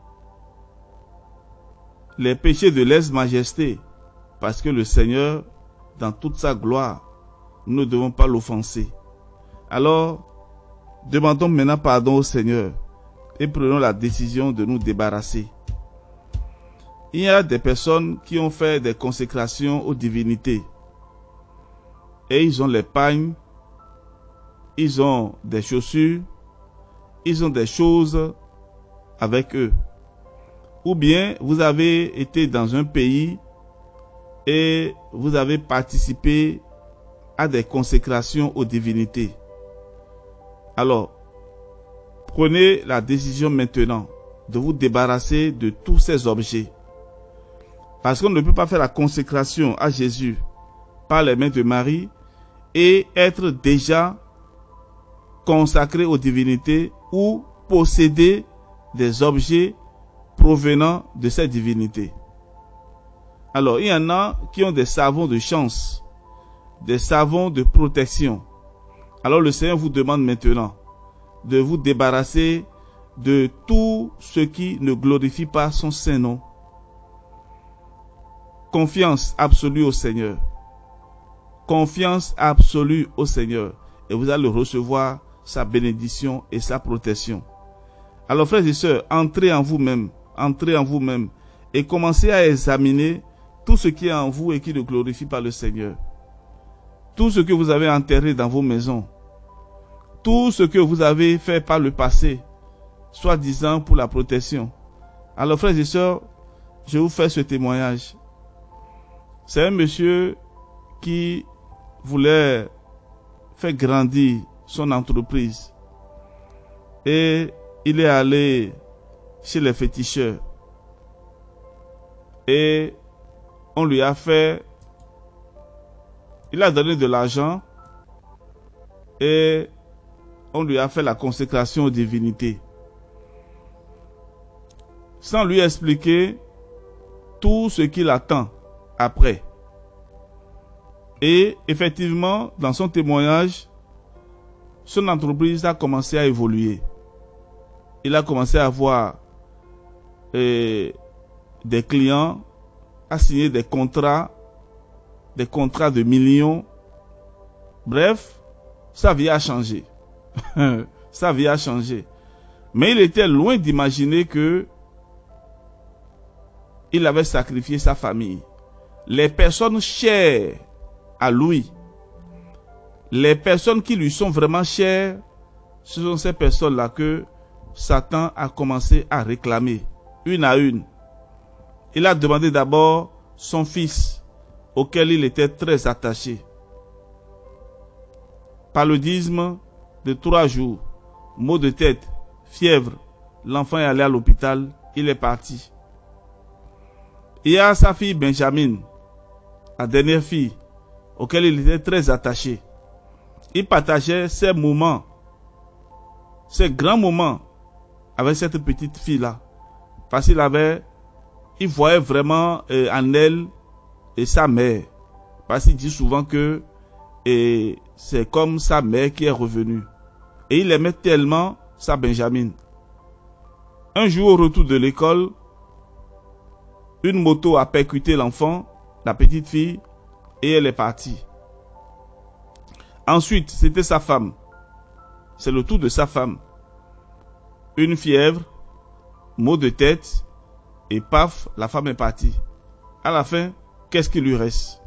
les péchés de lèse-majesté, parce que le Seigneur, dans toute sa gloire, nous ne devons pas l'offenser. Alors, demandons maintenant pardon au Seigneur et prenons la décision de nous débarrasser. Il y a des personnes qui ont fait des consécrations aux divinités et ils ont les pagnes, ils ont des chaussures, ils ont des choses avec eux. Ou bien vous avez été dans un pays et vous avez participé à des consécrations aux divinités. Alors, prenez la décision maintenant de vous débarrasser de tous ces objets. Parce qu'on ne peut pas faire la consécration à Jésus par les mains de Marie et être déjà consacré aux divinités ou posséder des objets provenant de ces divinités. Alors, il y en a qui ont des savons de chance, des savons de protection. Alors, le Seigneur vous demande maintenant de vous débarrasser de tout ce qui ne glorifie pas son saint nom. Confiance absolue au Seigneur. Confiance absolue au Seigneur. Et vous allez recevoir sa bénédiction et sa protection. Alors, frères et sœurs, entrez en vous-même et commencez à examiner tout ce qui est en vous et qui ne glorifie pas le Seigneur. Tout ce que vous avez enterré dans vos maisons, tout ce que vous avez fait par le passé, soi-disant pour la protection. Alors, frères et sœurs, je vous fais ce témoignage. C'est un monsieur qui voulait faire grandir son entreprise et il est allé chez les féticheurs et on lui a fait, il a donné de l'argent et on lui a fait la consécration aux divinités sans lui expliquer tout ce qu'il attend après. Et effectivement, dans son témoignage, son entreprise a commencé à évoluer. Il a commencé à avoir des clients, à signer des contrats de millions. Bref, sa vie a changé. Sa vie a changé. Mais il était loin d'imaginer que il avait sacrifié sa famille. Les personnes chères à lui, les personnes qui lui sont vraiment chères, ce sont ces personnes-là que Satan a commencé à réclamer, une à une. Il a demandé d'abord son fils, auquel il était très attaché. Paludisme de 3 jours, maux de tête, fièvre, l'enfant est allé à l'hôpital, il est parti. Il y a sa fille Benjamin, la dernière fille, auquel il était très attaché. Il partageait ses moments, ses grands moments avec cette petite fille-là. Parce il voyait vraiment en elle et sa mère. Parce qu'il dit souvent que c'est comme sa mère qui est revenue. Et il aimait tellement sa Benjamin. Un jour au retour de l'école, une moto a percuté l'enfant, la petite fille, et elle est partie. Ensuite, c'était sa femme. C'est le tour de sa femme. Une fièvre, maux de tête, et paf, la femme est partie. À la fin, qu'est-ce qui lui reste?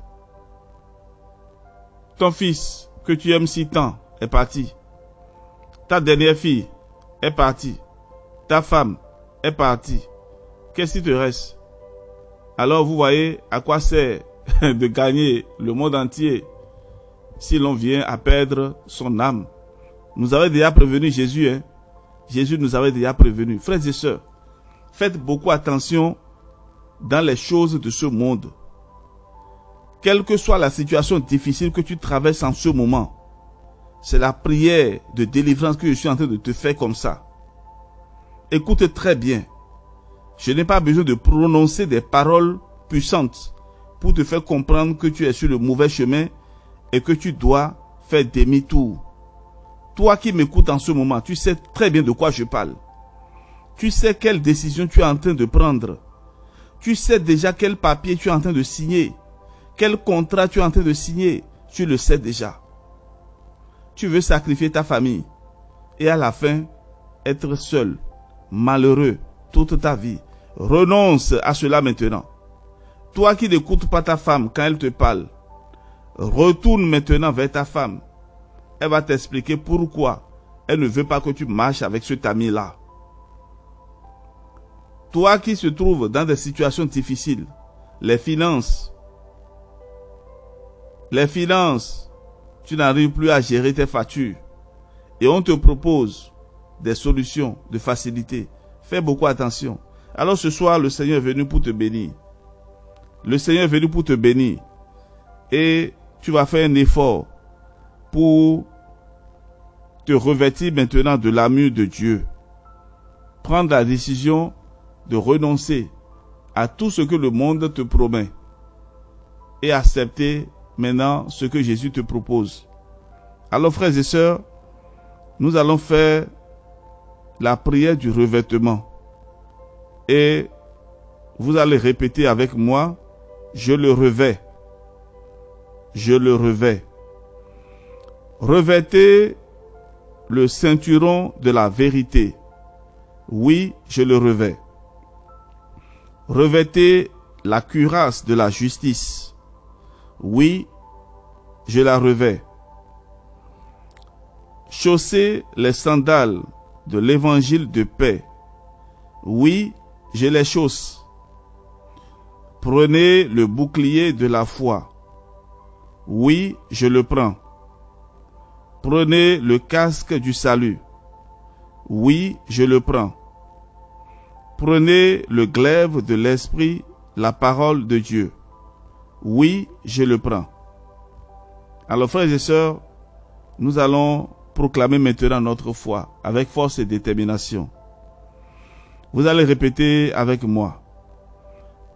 Ton fils, que tu aimes si tant, est parti. Ta dernière fille est partie. Ta femme est partie. Qu'est-ce qui te reste? Alors vous voyez à quoi sert de gagner le monde entier si l'on vient à perdre son âme. Nous avait déjà prévenu Jésus. Jésus nous avait déjà prévenu. Frères et sœurs, faites beaucoup attention dans les choses de ce monde. Quelle que soit la situation difficile que tu traverses en ce moment, c'est la prière de délivrance que je suis en train de te faire comme ça. Écoute très bien. Je n'ai pas besoin de prononcer des paroles puissantes pour te faire comprendre que tu es sur le mauvais chemin et que tu dois faire demi-tour. Toi qui m'écoutes en ce moment, tu sais très bien de quoi je parle. Tu sais quelle décision tu es en train de prendre. Tu sais déjà quel papier tu es en train de signer. Quel contrat tu es en train de signer. Tu le sais déjà. Tu veux sacrifier ta famille et à la fin, être seul, malheureux, toute ta vie. Renonce à cela maintenant. Toi qui n'écoutes pas ta femme quand elle te parle, retourne maintenant vers ta femme. Elle va t'expliquer pourquoi elle ne veut pas que tu marches avec cet ami-là. Toi qui se trouves dans des situations difficiles, les finances, tu n'arrives plus à gérer tes factures et on te propose des solutions de facilité. Fais beaucoup attention. Alors ce soir, le Seigneur est venu pour te bénir. Le Seigneur est venu pour te bénir. Et tu vas faire un effort pour te revêtir maintenant de l'armure de Dieu. Prendre la décision de renoncer à tout ce que le monde te promet et accepter maintenant ce que Jésus te propose. Alors frères et sœurs, nous allons faire la prière du revêtement et vous allez répéter avec moi: je le revêt, je le revêt. Revêtez le ceinturon de la vérité. Oui, je le revêt. Revêtez la cuirasse de la justice. Oui, je la revêt. Chaussez les sandales de l'évangile de paix. Oui, je les chausse. Prenez le bouclier de la foi. Oui, je le prends. Prenez le casque du salut. Oui, je le prends. Prenez le glaive de l'esprit, la parole de Dieu. Oui, je le prends. Alors frères et sœurs, nous allons proclamer maintenant notre foi avec force et détermination. Vous allez répéter avec moi: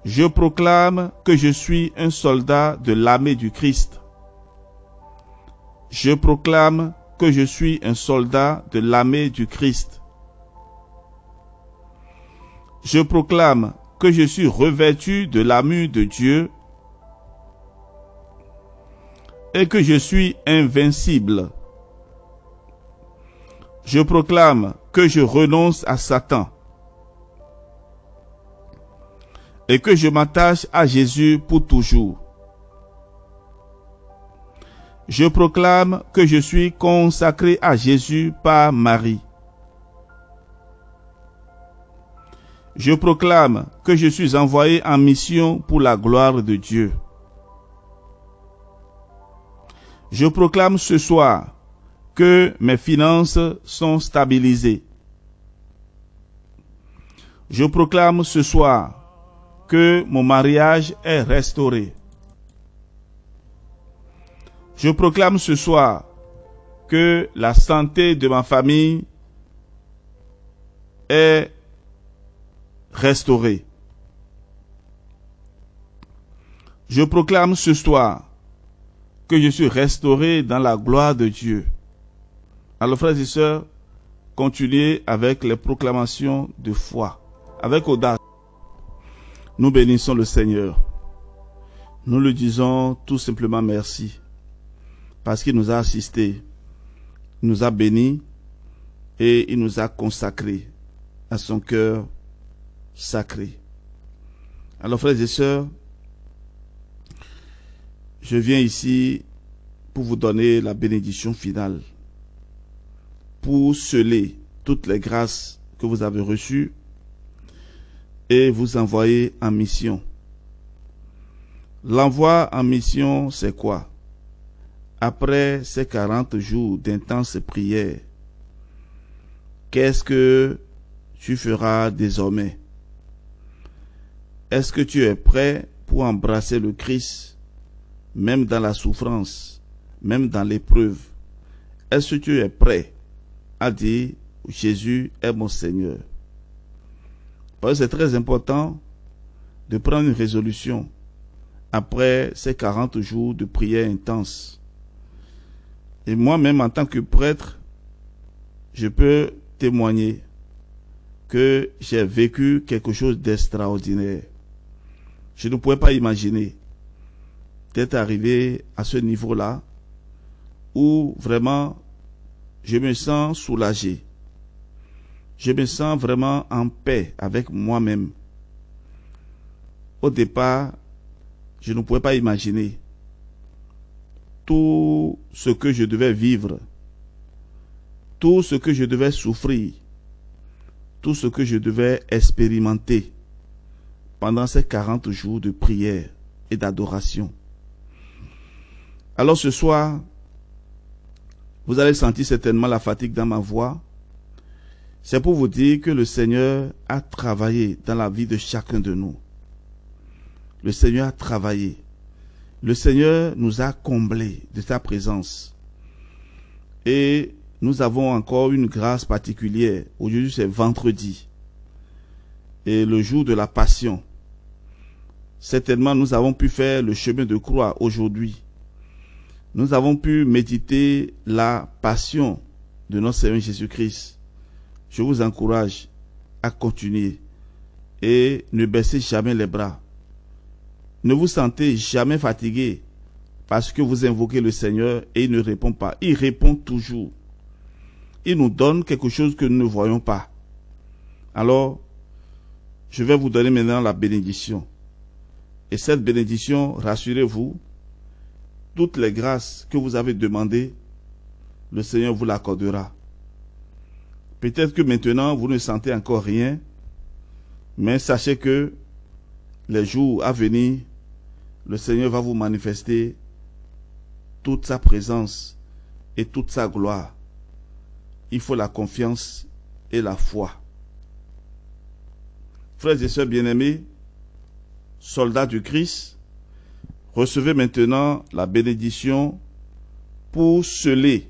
je proclame que je suis un soldat de l'armée du Christ. Je proclame que je suis un soldat de l'armée du Christ. Je proclame que je suis revêtu de l'armure de Dieu et que je suis invincible. Je proclame que je renonce à Satan et que je m'attache à Jésus pour toujours. Je proclame que je suis consacré à Jésus par Marie. Je proclame que je suis envoyé en mission pour la gloire de Dieu. Je proclame ce soir que mes finances sont stabilisées. Je proclame ce soir que mon mariage est restauré. Je proclame ce soir que la santé de ma famille est restaurée. Je proclame ce soir que je suis restauré dans la gloire de Dieu. Alors frères et sœurs, continuez avec les proclamations de foi, avec audace. Nous bénissons le Seigneur. Nous lui disons tout simplement merci, parce qu'il nous a assistés, il nous a bénis et il nous a consacrés à son cœur sacré. Alors frères et sœurs, je viens ici pour vous donner la bénédiction finale, pour sceller toutes les grâces que vous avez reçues et vous envoyer en mission. L'envoi en mission, c'est quoi? Après ces 40 jours d'intenses prières, qu'est-ce que tu feras désormais? Est-ce que tu es prêt pour embrasser le Christ, même dans la souffrance, même dans l'épreuve? Est-ce que tu es prêt à dire Jésus est mon Seigneur? Parce que c'est très important de prendre une résolution après ces 40 jours de prière intense. Et moi-même, en tant que prêtre, je peux témoigner que j'ai vécu quelque chose d'extraordinaire. Je ne pouvais pas imaginer d'être arrivé à ce niveau-là où vraiment je me sens soulagé. Je me sens vraiment en paix avec moi-même. Au départ, je ne pouvais pas imaginer tout ce que je devais vivre, tout ce que je devais souffrir, tout ce que je devais expérimenter pendant ces 40 jours de prière et d'adoration. Alors ce soir, vous allez sentir certainement la fatigue dans ma voix. C'est pour vous dire que le Seigneur a travaillé dans la vie de chacun de nous. Le Seigneur a travaillé. Le Seigneur nous a comblés de sa présence. Et nous avons encore une grâce particulière. Aujourd'hui, c'est vendredi. Et le jour de la Passion. Certainement, nous avons pu faire le chemin de croix aujourd'hui. Nous avons pu méditer la passion de notre Seigneur Jésus-Christ. Je vous encourage à continuer et ne baissez jamais les bras. Ne vous sentez jamais fatigué parce que vous invoquez le Seigneur et il ne répond pas. Il répond toujours. Il nous donne quelque chose que nous ne voyons pas. Alors, je vais vous donner maintenant la bénédiction. Et cette bénédiction, rassurez-vous, toutes les grâces que vous avez demandées, le Seigneur vous l'accordera. Peut-être que maintenant, vous ne sentez encore rien, mais sachez que les jours à venir, le Seigneur va vous manifester toute sa présence et toute sa gloire. Il faut la confiance et la foi. Frères et sœurs bien-aimés, soldats du Christ, recevez maintenant la bénédiction pour sceller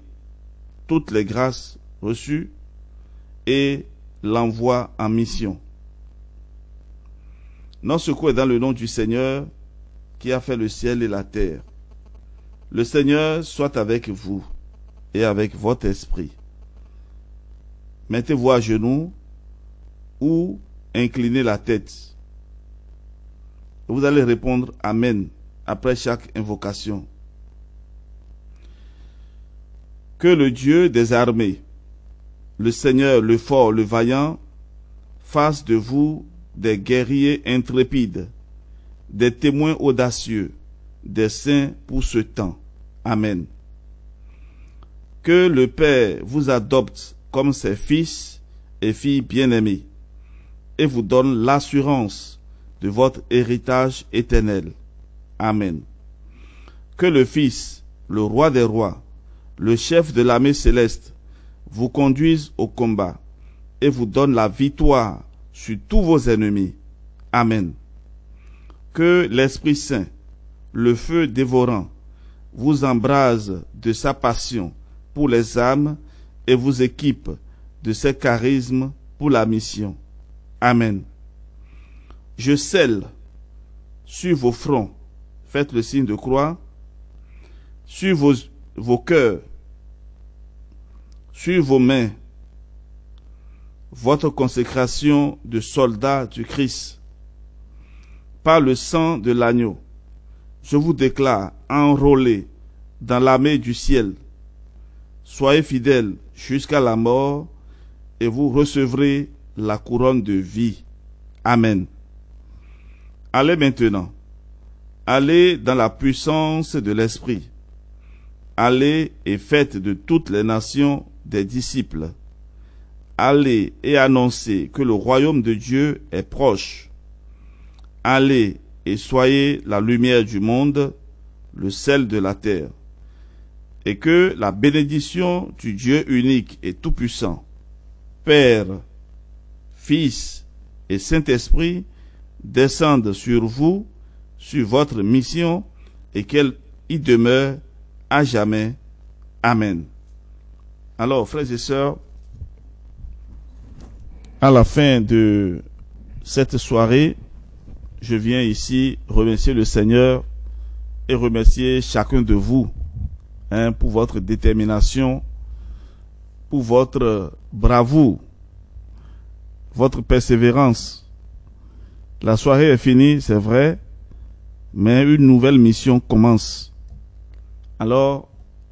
toutes les grâces reçues et l'envoi en mission. Notre secours est dans le nom du Seigneur qui a fait le ciel et la terre. Le Seigneur soit avec vous et avec votre esprit. Mettez-vous à genoux ou inclinez la tête. Vous allez répondre Amen après chaque invocation. Que le Dieu des armées, le Seigneur, le fort, le vaillant, fasse de vous des guerriers intrépides, des témoins audacieux, des saints pour ce temps. Amen. Que le Père vous adopte comme ses fils et filles bien-aimés et vous donne l'assurance de votre héritage éternel. Amen. Que le Fils, le roi des rois, le chef de l'armée céleste, vous conduise au combat et vous donne la victoire sur tous vos ennemis. Amen. Que l'Esprit Saint, le feu dévorant, vous embrase de sa passion pour les âmes et vous équipe de ses charismes pour la mission. Amen. Je scelle sur vos fronts, faites le signe de croix, sur vos cœurs, sur vos mains, votre consécration de soldats du Christ. Par le sang de l'agneau, je vous déclare enrôlés dans l'armée du ciel. Soyez fidèles jusqu'à la mort et vous recevrez la couronne de vie. Amen. Allez maintenant. Allez dans la puissance de l'Esprit. Allez et faites de toutes les nations des disciples. Allez et annoncez que le royaume de Dieu est proche. Allez et soyez la lumière du monde, le sel de la terre. Et que la bénédiction du Dieu unique et tout-puissant, Père, Fils et Saint-Esprit, descende sur vous, sur votre mission, et qu'elle y demeure à jamais. Amen. Alors, frères et sœurs, à la fin de cette soirée, je viens ici remercier le Seigneur et remercier chacun de vous pour votre détermination, pour votre bravoure, votre persévérance. La soirée est finie, c'est vrai, mais une nouvelle mission commence. Alors,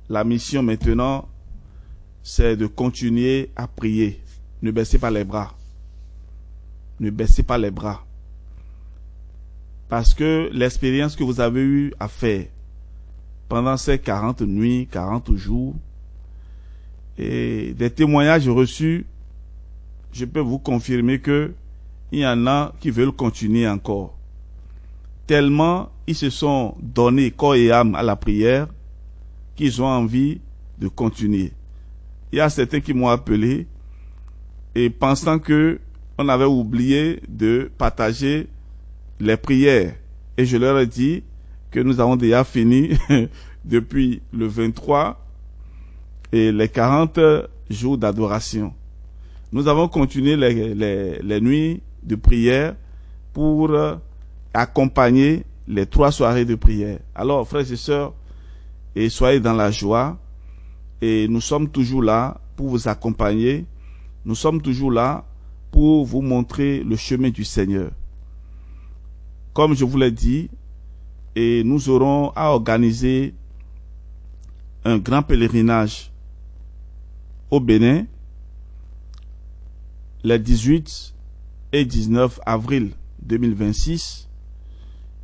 la mission maintenant, c'est de continuer à prier. Ne baissez pas les bras. Ne baissez pas les bras. Parce que l'expérience que vous avez eu à faire pendant ces 40 nuits, 40 jours, et des témoignages reçus, je peux vous confirmer que il y en a qui veulent continuer encore. Tellement ils se sont donnés corps et âme à la prière qu'ils ont envie de continuer. Il y a certains qui m'ont appelé et pensant que on avait oublié de partager les prières. Et je leur ai dit que nous avons déjà fini depuis le 23 et les 40 jours d'adoration. Nous avons continué les nuits de prière pour accompagner les 3 soirées de prière. Alors, frères et sœurs, et soyez dans la joie. Et nous sommes toujours là pour vous accompagner. Nous sommes toujours là pour vous montrer le chemin du Seigneur. Comme je vous l'ai dit, et nous aurons à organiser un grand pèlerinage au Bénin les 18 et 19 avril 2026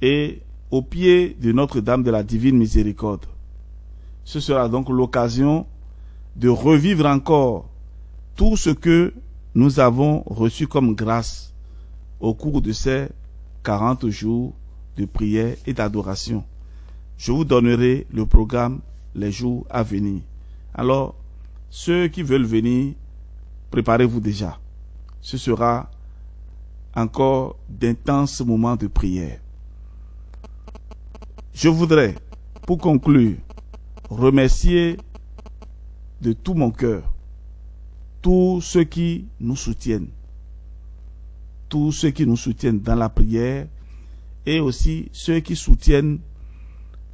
et au pied de Notre-Dame de la Divine Miséricorde. Ce sera donc l'occasion de revivre encore tout ce que nous avons reçu comme grâce au cours de ces 40 jours de prière et d'adoration. Je vous donnerai le programme les jours à venir. Alors, ceux qui veulent venir, préparez-vous déjà. Ce sera encore d'intenses moments de prière. Je voudrais, pour conclure, remercier de tout mon cœur tous ceux qui nous soutiennent. Tous ceux qui nous soutiennent dans la prière et aussi ceux qui soutiennent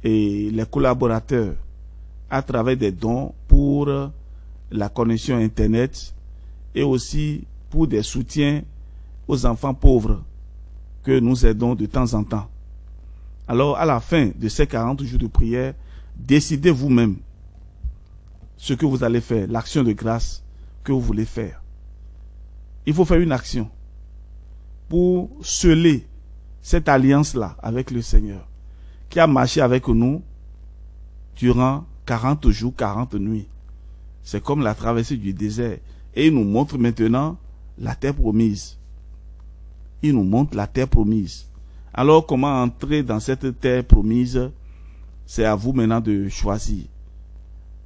et les collaborateurs à travers des dons pour la connexion Internet et aussi pour des soutiens aux enfants pauvres que nous aidons de temps en temps. Alors, à la fin de ces 40 jours de prière, décidez vous-même ce que vous allez faire, l'action de grâce que vous voulez faire. Il faut faire une action pour sceller cette alliance-là avec le Seigneur, qui a marché avec nous durant 40 jours, 40 nuits. C'est comme la traversée du désert. Et il nous montre maintenant la terre promise. Il nous montre la terre promise. Alors, comment entrer dans cette terre promise? C'est à vous maintenant de choisir.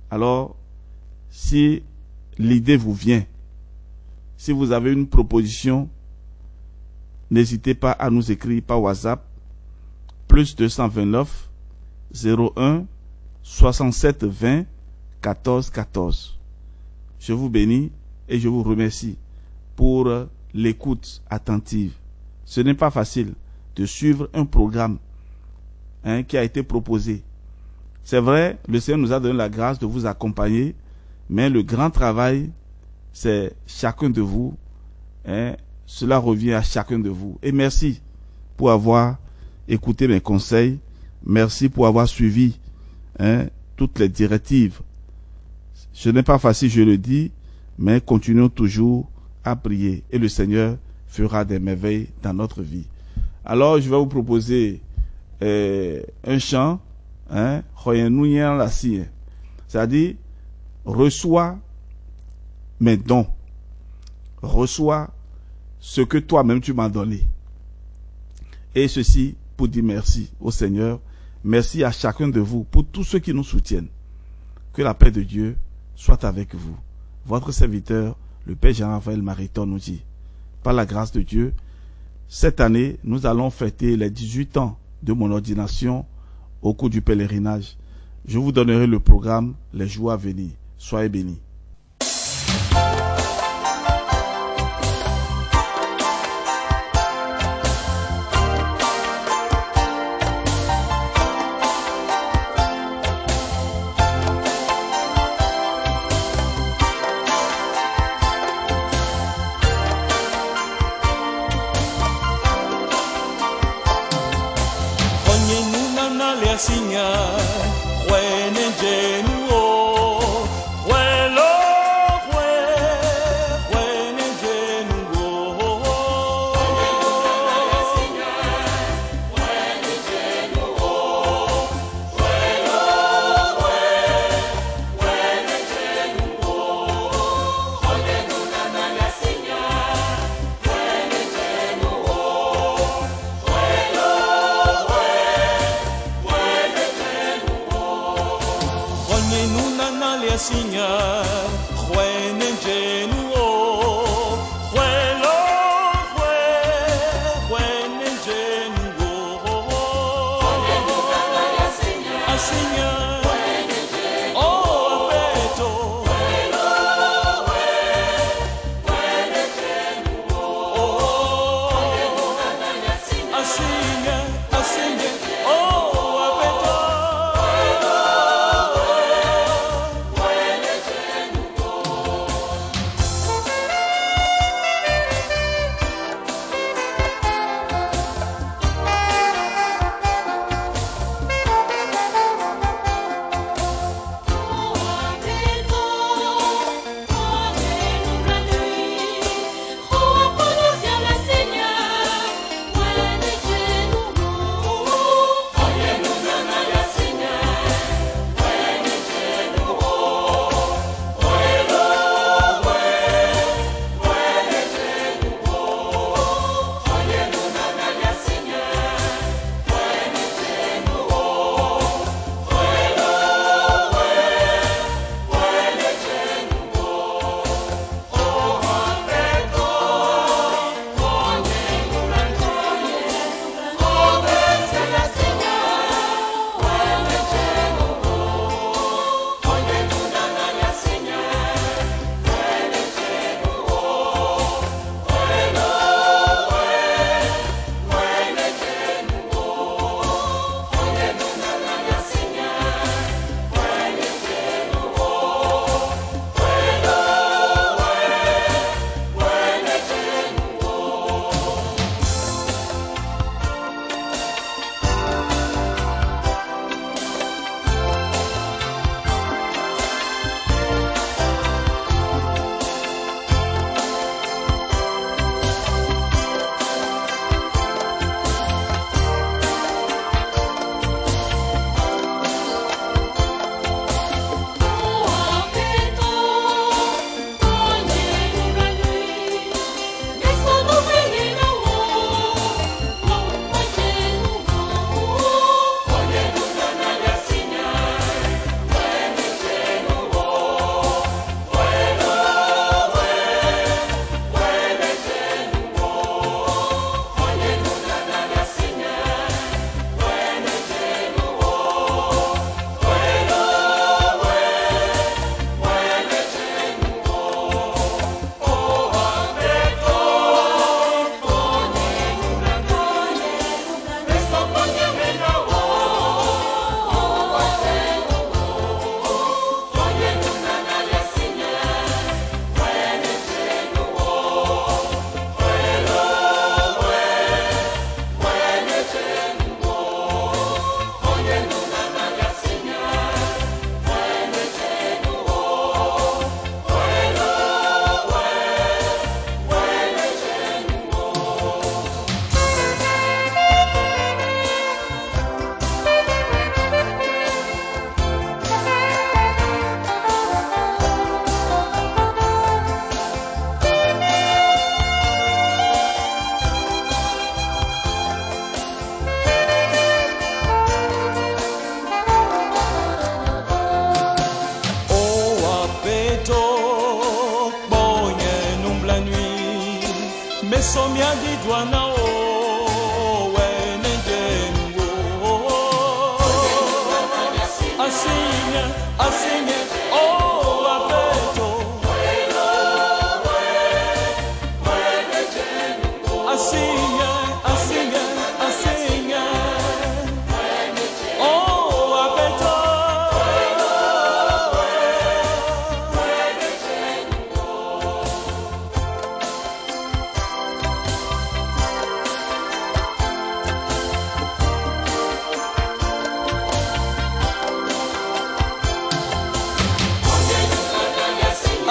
Alors, si l'idée vous vient, si vous avez une proposition, n'hésitez pas à nous écrire par WhatsApp, plus 229 01 67 20 14 14. Je vous bénis et je vous remercie pour l'écoute attentive. Ce n'est pas facile de suivre un programme qui a été proposé. C'est vrai, le Seigneur nous a donné la grâce de vous accompagner, mais le grand travail, c'est chacun de vous. Cela revient à chacun de vous. Et merci pour avoir écouté mes conseils. Merci pour avoir suivi toutes les directives. Ce n'est pas facile, je le dis, mais continuons toujours à prier. Et le Seigneur fera des merveilles dans notre vie. Alors, je vais vous proposer un chant, c'est-à-dire, reçois mes dons. Reçois ce que toi-même tu m'as donné. Et ceci pour dire merci au Seigneur. Merci à chacun de vous pour tous ceux qui nous soutiennent. Que la paix de Dieu soit avec vous. Votre serviteur, le Père Jean-Raphaël Mariton, nous dit, par la grâce de Dieu, Cette année, nous allons fêter les 18 ans de mon ordination au cours du pèlerinage. Je vous donnerai le programme les jours à venir. Soyez bénis.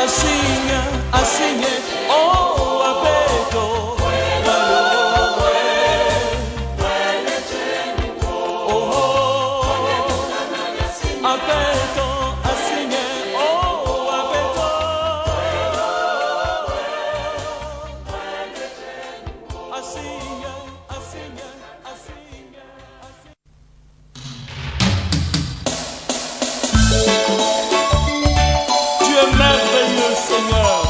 Asigne, oh, apeto. Tu es merveilleux, Seigneur.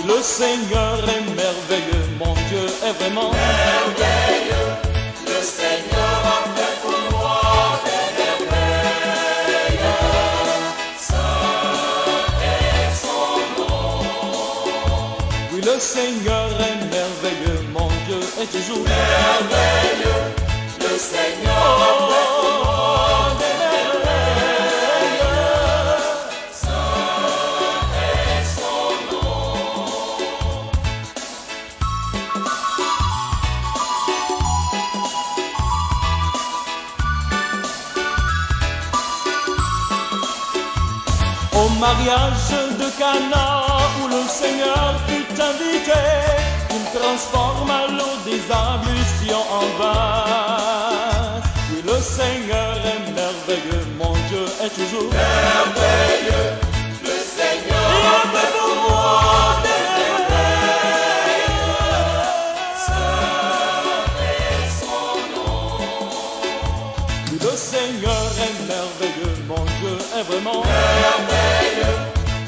Le Seigneur est merveilleux, mon Dieu est vraiment merveilleux. Le Seigneur a fait pour moi des merveilles. Saint est son nom. Oui, le Seigneur est merveilleux, mon Dieu est toujours merveilleux. Le Seigneur a fait pour moi des merveilles. Saint est son nom. Au mariage de Cana où le Seigneur fut invité, il transforma l'eau des ablutions en vin. Oui, le Seigneur est merveilleux, mon Dieu est toujours merveilleux. Le Seigneur a fait pour moi des merveilles. Saint est son nom. Oui, le Seigneur est merveilleux, mon Dieu est vraiment merveilleux.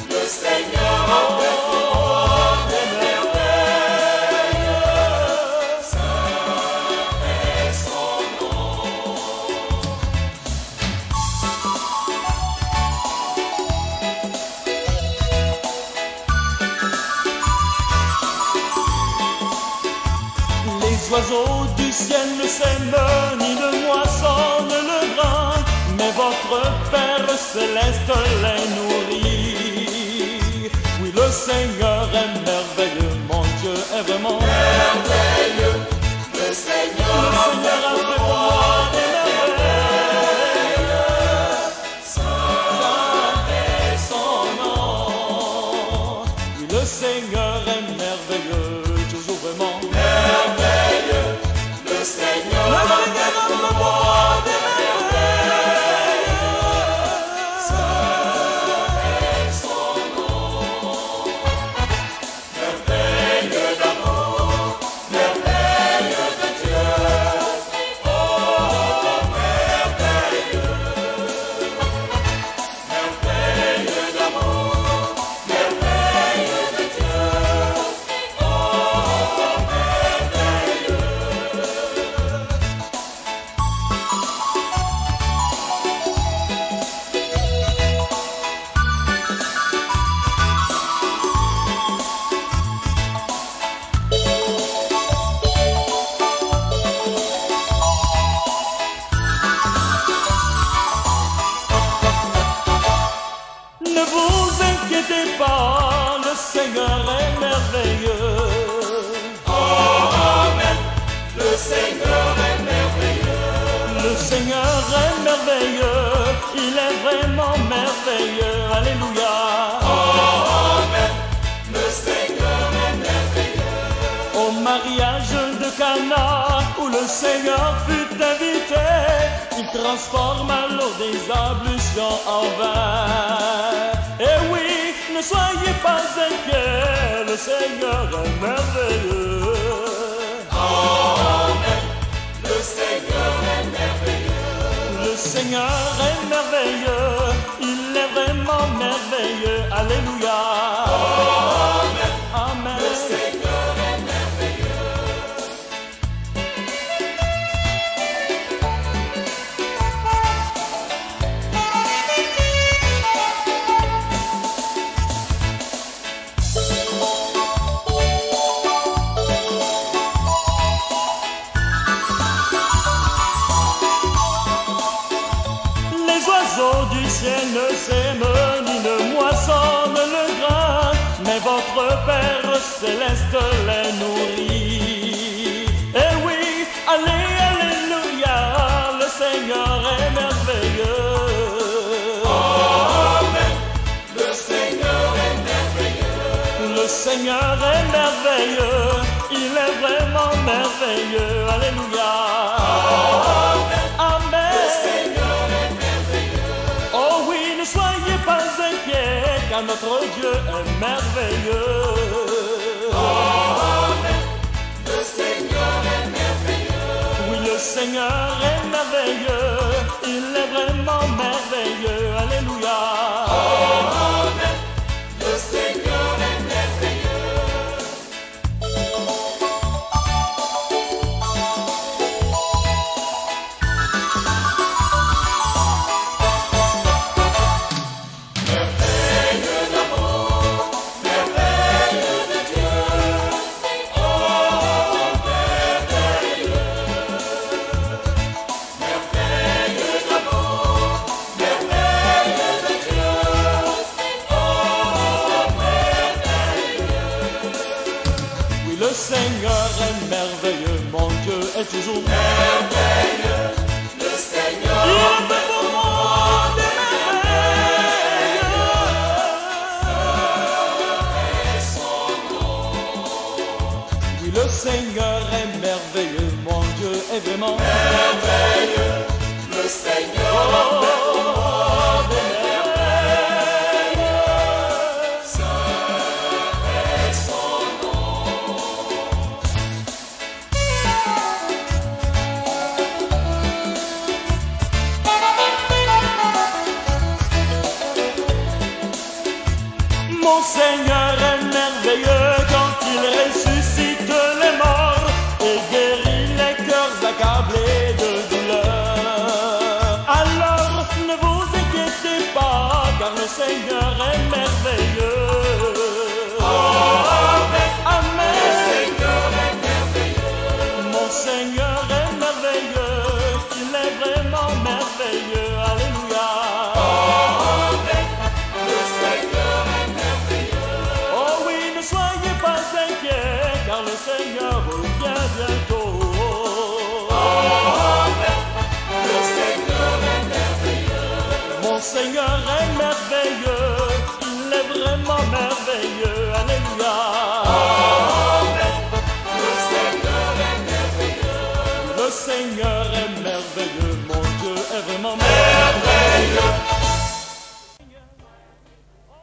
Le Seigneur a fait pour moi des merveilles. Saint est son nom. Les oiseaux du ciel ne sèment ni ne moissonnent le grain, mais votre Père céleste les nourrit. Oui, le Seigneur est merveilleux, mon Dieu est vraiment merveilleux. Le Seigneur a fait pour moi des merveilles. Saint est son nom. Oui, le Seigneur est merveilleux, toujours vraiment merveilleux. Le Seigneur a fait pour moi des merveilles. Saint est son nom. Merveille d'amour, merveille de Dieu. Oh, merveilleux. Merveille d'amour, merveille de Dieu. Oh, merveilleux. Ne vous inquiétez pas, le Seigneur est merveilleux. Oh, amen. Le Seigneur est merveilleux. Le Seigneur est merveilleux. Il est vraiment merveilleux. Alléluia. Oh, amen. Le Seigneur est merveilleux. Au mariage de Cana où le Seigneur fut invité, il transforma l'eau des ablutions en vin. Et oui, ne soyez pas inquiets, le Seigneur est merveilleux. Amen. Le Seigneur est merveilleux. Le Seigneur est merveilleux. Il est vraiment merveilleux. Alléluia. Amen. Amen. Le Seigneur est merveilleux. ciel ne sème ni ne moissonne le grain, mais votre Père céleste les nourrit. Et oui, allez, alléluia, le Seigneur est merveilleux. Amen. Le Seigneur est merveilleux. Le Seigneur est merveilleux, il est vraiment merveilleux. Alléluia. Amen. Le Seigneur est merveilleux. Oh oui, ne soyez pas inquiets, car notre Dieu est merveilleux. Amen. Le Seigneur est merveilleux. Oui, le Seigneur est merveilleux, il est vraiment merveilleux. Alléluia. Amen. Le Seigneur est merveilleux. Merveille d'amour, merveille de Dieu. Oh, merveilleux. Merveille d'amour, merveille de Dieu. Oh, merveilleux. Oui, le Seigneur est merveilleux, mon Dieu est toujours Merveilleux, le Seigneur Il a fait pour moi des merveilles. Oui, le Seigneur est merveilleux, mon Dieu est vraiment merveilleux, le Seigneur Oh, des merveilles. est son nom. Mon Seigneur est merveilleux quand il ressuscite les morts et guérit les cœurs accablés de douleur. Alors ne vous inquiétez pas, car le Seigneur est merveilleux. Amen. Amen. Le Seigneur est merveilleux. Mon Seigneur est merveilleux, il est vraiment merveilleux. Alléluia. Amen. Le Seigneur est merveilleux. Oh oui, ne soyez pas inquiets, car le Seigneur revient bientôt. Amen. Le Seigneur est merveilleux. Mon Seigneur est merveilleux, il est vraiment merveilleux. Alléluia.